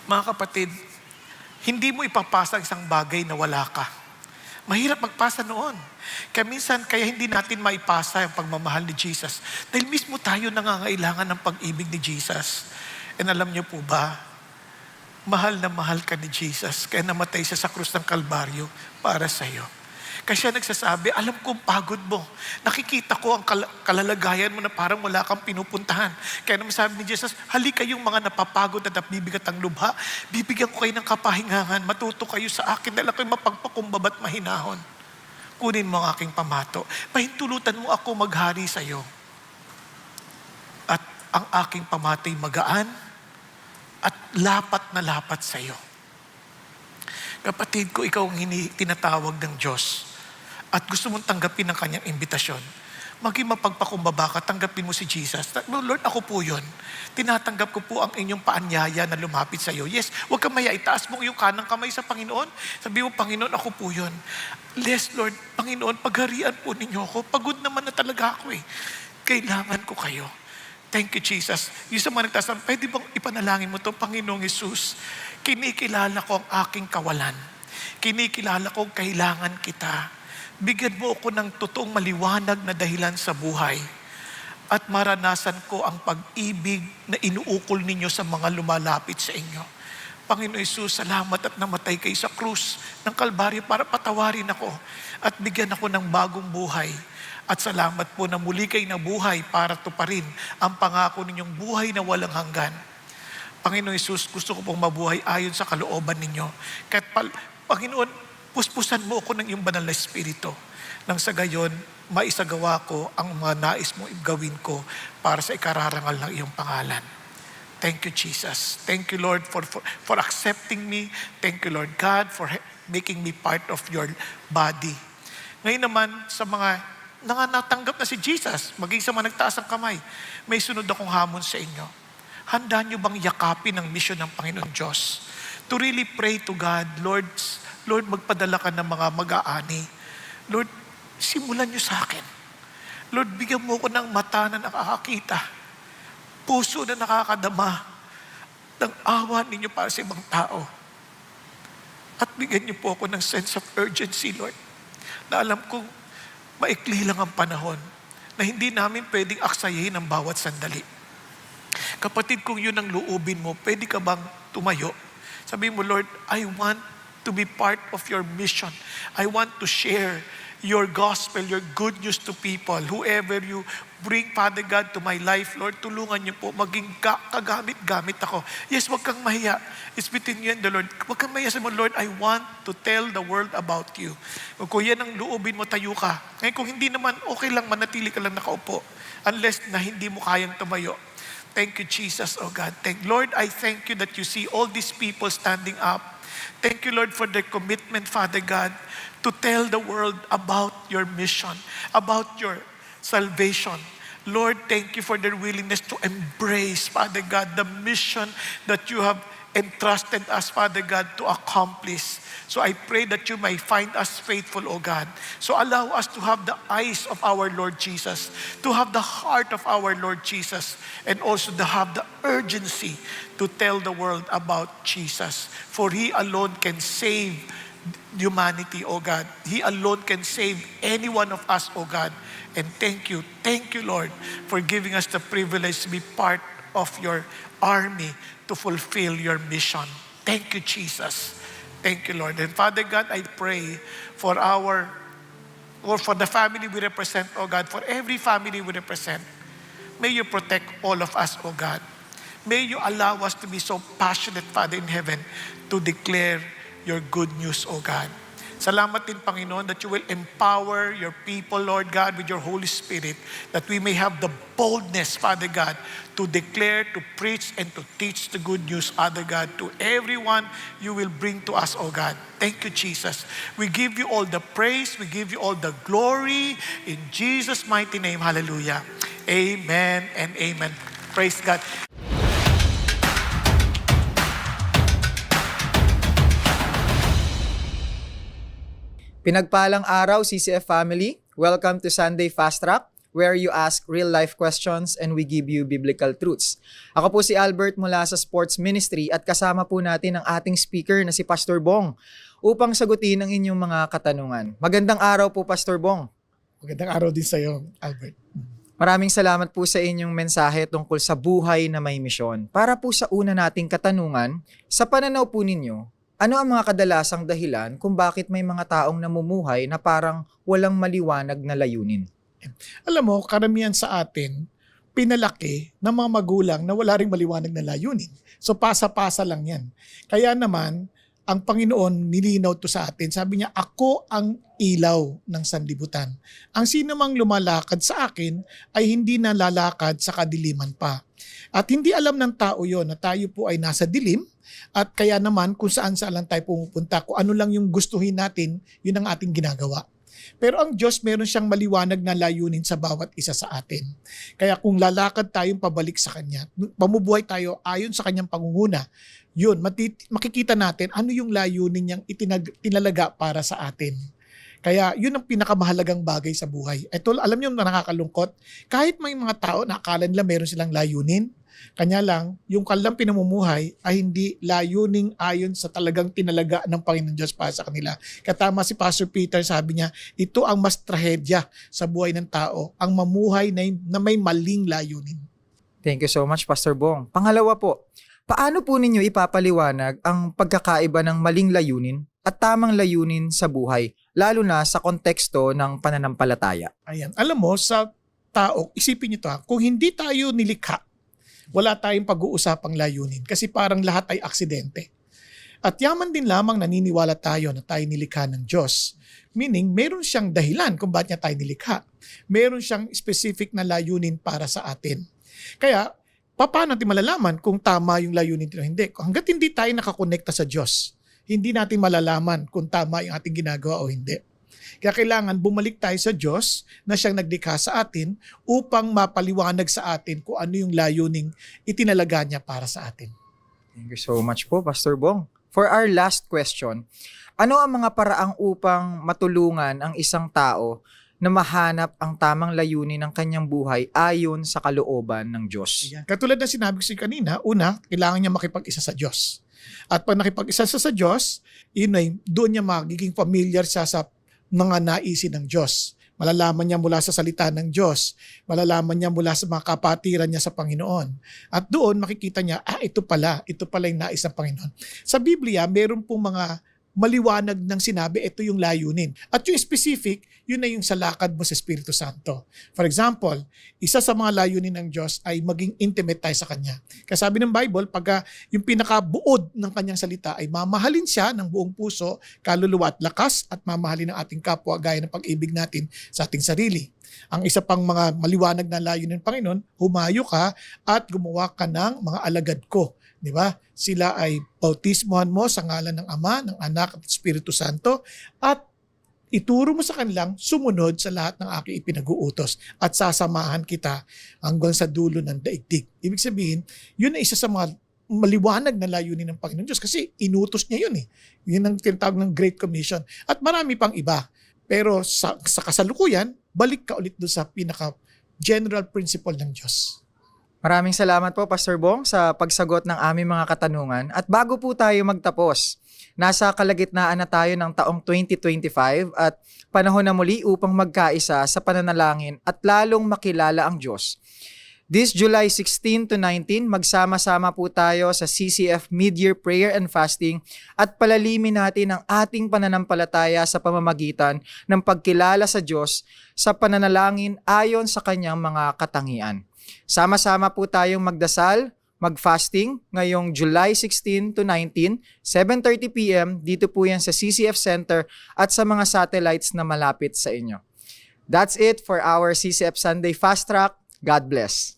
Mga kapatid, hindi mo ipapasa isang bagay na wala ka. Mahirap magpasa noon. Kaya minsan, kaya hindi natin maipasa ang pagmamahal ni Jesus. Dahil mismo tayo nangangailangan ng pag-ibig ni Jesus. And alam niyo po ba, mahal na mahal ka ni Jesus. Kaya namatay siya sa krus ng Kalbaryo para sa iyo. Kasi siya nagsasabi, alam ko ang pagod mo. Nakikita ko ang kalalagayan mo na parang wala kang pinupuntahan. Kaya naman sabi ni Jesus, halika kayong mga napapagod at nabibigat ang lubha. Bibigyan ko kayo ng kapahingahan. Matuto kayo sa akin dahil ako'y mapagpakumbaba at mahinahon. Kunin mo ang aking pamato. Pahintulutan mo ako maghari sa iyo. At ang aking pamato'y magaan at lapat na lapat sa iyo. Kapatid ko, ikaw ang tinatawag ng Diyos at gusto mong tanggapin ang kanyang imbitasyon, maging mapagpakumbaba ka, tanggapin mo si Jesus. Lord, ako po yun. Tinatanggap ko po ang inyong paanyaya na lumapit sa iyo. Yes, huwag kang maya, itaas mo yung kanang kamay sa Panginoon. Sabi mo, Panginoon, ako po yun. Yes, Lord, Panginoon, pagharian po ninyo ako. Pagod naman na talaga ako eh. Kailangan ko kayo. Thank you, Jesus. Yung sa mga nagtasan, pwede bang ipanalangin mo to, Panginoong Jesus? Kinikilala ko ang aking kawalan. Kinikilala ko kailangan kita. Bigyan mo ako ng totoong maliwanag na dahilan sa buhay. At maranasan ko ang pag-ibig na inuukol ninyo sa mga lumalapit sa inyo. Panginoon Jesus, salamat at namatay kayo sa krus ng Kalbaryo para patawarin ako at bigyan ako ng bagong buhay. At salamat po na muli kayo nabuhay para tuparin ang pangako ninyong buhay na walang hanggan. Panginoon Jesus, gusto ko pong mabuhay ayon sa kalooban ninyo. Kahit Panginoon, puspusan mo ako ng iyong banal na Espiritu. Nang sa gayon, maisagawa ko ang mga nais mo gawin ko para sa ikararangal ng iyong pangalan. Thank you, Jesus. Thank you, Lord, for accepting me. Thank you, Lord God, for making me part of your body. Ngayon naman, sa mga natanggap na si Jesus, maging sa mga nagtaas ang kamay, may sunod akong hamon sa inyo. Handa niyo bang yakapin ang misyon ng Panginoon Diyos? To really pray to God, Lord, magpadala ka ng mga mag-aani. Lord, simulan niyo sa akin. Lord, bigyan mo ko ng mata na nakakakita, puso na nakakadama ng awa ninyo para sa ibang tao. At bigyan niyo po ako ng sense of urgency, Lord, na alam kong maikli lang ang panahon na hindi namin pwedeng aksayahin ang bawat sandali. Kapatid, kung yun ang loobin mo, pwede ka bang tumayo? Sabi mo, Lord, I want to be part of your mission. I want to share your gospel, your good news to people. Whoever you bring, Father God, to my life, Lord, tulungan niyo po, maging kagamit-gamit ako. Yes, wag kang mahiya. It's between you and the Lord. Wag kang mahiya. Sabi mo, Lord, I want to tell the world about you. Kung yan ang loobin mo, tayo ka. Ngayon, kung hindi naman, okay lang, manatili ka lang nakaupo. Unless na hindi mo kayang tumayo. Thank you, Jesus, oh God. Lord, I thank you that you see all these people standing up. Thank you, Lord, for their commitment, Father God, to tell the world about your mission, about your salvation. Lord, thank you for their willingness to embrace, Father God, the mission that you have entrusted us, Father God, to accomplish. So I pray that you may find us faithful, O God. So allow us to have the eyes of our Lord Jesus, to have the heart of our Lord Jesus, and also to have the urgency to tell the world about Jesus. For He alone can save humanity, O God. He alone can save any one of us, O God. And thank you, Lord, for giving us the privilege to be part of your army to fulfill your mission. Thank you, Jesus. Thank you, Lord. And Father God, I pray for for the family we represent, oh God, for every family we represent. May you protect all of us, oh God. May you allow us to be so passionate, Father in heaven, to declare your good news, oh God. Salamat din, Panginoon, that you will empower your people, Lord God, with your Holy Spirit, that we may have the boldness, Father God, to declare, to preach, and to teach the good news, Father God, to everyone you will bring to us, oh God. Thank you, Jesus. We give you all the praise. We give you all the glory. In Jesus' mighty name, hallelujah. Amen and amen. Praise God. Pinagpalang araw, CCF family. Welcome to Sunday Fast Track, where you ask real-life questions and we give you biblical truths. Ako po si Albert mula sa Sports Ministry at kasama po natin ang ating speaker na si Pastor Bong upang sagutin ang inyong mga katanungan. Magandang araw po, Pastor Bong. Magandang araw din sa iyo, Albert. Maraming salamat po sa inyong mensahe tungkol sa buhay na may misyon. Para po sa una nating katanungan, sa pananaw po ninyo, ano ang mga kadalasang dahilan kung bakit may mga taong namumuhay na parang walang maliwanag na layunin? Alam mo, karamihan sa atin, pinalaki ng mga magulang na wala ring maliwanag na layunin. So pasa-pasa lang yan. Kaya naman, ang Panginoon nilinaw to sa atin. Sabi niya, ako ang ilaw ng sanlibutan. Ang sino mang lumalakad sa akin ay hindi na lalakad sa kadiliman pa. At hindi alam ng tao yon na tayo po ay nasa dilim, at kaya naman kung saan lang tayo pumupunta, kung ano lang yung gustuhin natin, yun ang ating ginagawa. Pero ang Diyos meron siyang maliwanag na layunin sa bawat isa sa atin. Kaya kung lalakad tayong pabalik sa Kanya, pamubuhay tayo ayon sa Kanyang pangunguna, yun, makikita natin ano yung layunin niyang tinalaga para sa atin. Kaya yun ang pinakamahalagang bagay sa buhay. Ito, alam niyo na nakakalungkot, kahit may mga tao na akala nila meron silang layunin, kanya lang, yung kanilang pinamumuhay ay hindi layuning ayon sa talagang tinalaga ng Panginoon Diyos para sa kanila. Katama si Pastor Peter, sabi niya, ito ang mas trahedya sa buhay ng tao, ang mamuhay na may maling layunin. Thank you so much, Pastor Bong. Pangalawa po, paano po ninyo ipapaliwanag ang pagkakaiba ng maling layunin at tamang layunin sa buhay, lalo na sa konteksto ng pananampalataya? Ayan. Alam mo, sa tao, isipin niyo to, kung hindi tayo nilikha, wala tayong pag-uusapang layunin kasi parang lahat ay aksidente. At yaman din lamang naniniwala tayo na tayo nilikha ng Diyos. Meaning, meron siyang dahilan kung bakit niya tayo nilikha. Meron siyang specific na layunin para sa atin. Kaya, paano natin malalaman kung tama yung layunin o hindi? Hanggat hindi tayo nakakonekta sa Diyos, hindi natin malalaman kung tama yung ating ginagawa o hindi. Kaya kailangan bumalik tayo sa Diyos na siyang naglikha sa atin upang mapaliwanag sa atin kung ano yung layuning itinalaga niya para sa atin. Thank you so much po, Pastor Bong. For our last question, ano ang mga paraang upang matulungan ang isang tao na mahanap ang tamang layunin ng kanyang buhay ayon sa kalooban ng Diyos? Ayan. Katulad na sinabi ko sa kanina, una, kailangan niya makipag-isa sa Diyos. At pag nakipag-isa sa Diyos, doon niya magiging familiar siya sa mga naisin ng Diyos. Malalaman niya mula sa salita ng Diyos. Malalaman niya mula sa mga kapatiran niya sa Panginoon. At doon makikita niya, ito pala yung nais ng Panginoon. Sa Biblia, meron pong mga maliwanag ng sinabi, ito yung layunin. At yung specific, yun na yung sa lakad mo sa Espiritu Santo. For example, isa sa mga layunin ng Diyos ay maging intimate tayo sa Kanya. Kasi sabi ng Bible, pag yung pinakabuod ng Kanyang salita ay mamahalin siya ng buong puso, kaluluwa at lakas, at mamahalin ng ating kapwa gaya ng pag-ibig natin sa ating sarili. Ang isa pang mga maliwanag na layunin ng Panginoon, humayo ka at gumawa ka ng mga alagad ko. Di ba? Sila ay bautismohan mo sa ngalan ng Ama, ng Anak at Espiritu Santo at ituro mo sa kanilang sumunod sa lahat ng aking ipinag-uutos at sasamahan kita hanggang sa dulo ng daigdig. Ibig sabihin, yun ay isa sa mga maliwanag na layunin ng Panginoon Diyos kasi inutos niya yun eh. Yun ang tinatawag ng Great Commission. At marami pang iba. Pero sa kasalukuyan, balik ka ulit doon sa pinaka-general principle ng Diyos. Maraming salamat po, Pastor Bong, sa pagsagot ng aming mga katanungan. At bago po tayo magtapos, nasa kalagitnaan na tayo ng taong 2025 at panahon na muli upang magkaisa sa pananalangin at lalong makilala ang Diyos. This July 16 to 19, magsama-sama po tayo sa CCF Mid-Year Prayer and Fasting at palalimin natin ang ating pananampalataya sa pamamagitan ng pagkilala sa Diyos sa pananalangin ayon sa Kanyang mga katangian. Sama-sama po tayong magdasal, mag-fasting ngayong July 16 to 19, 7:30 p.m. Dito po yan sa CCF Center at sa mga satellites na malapit sa inyo. That's it for our CCF Sunday Fast Track. God bless.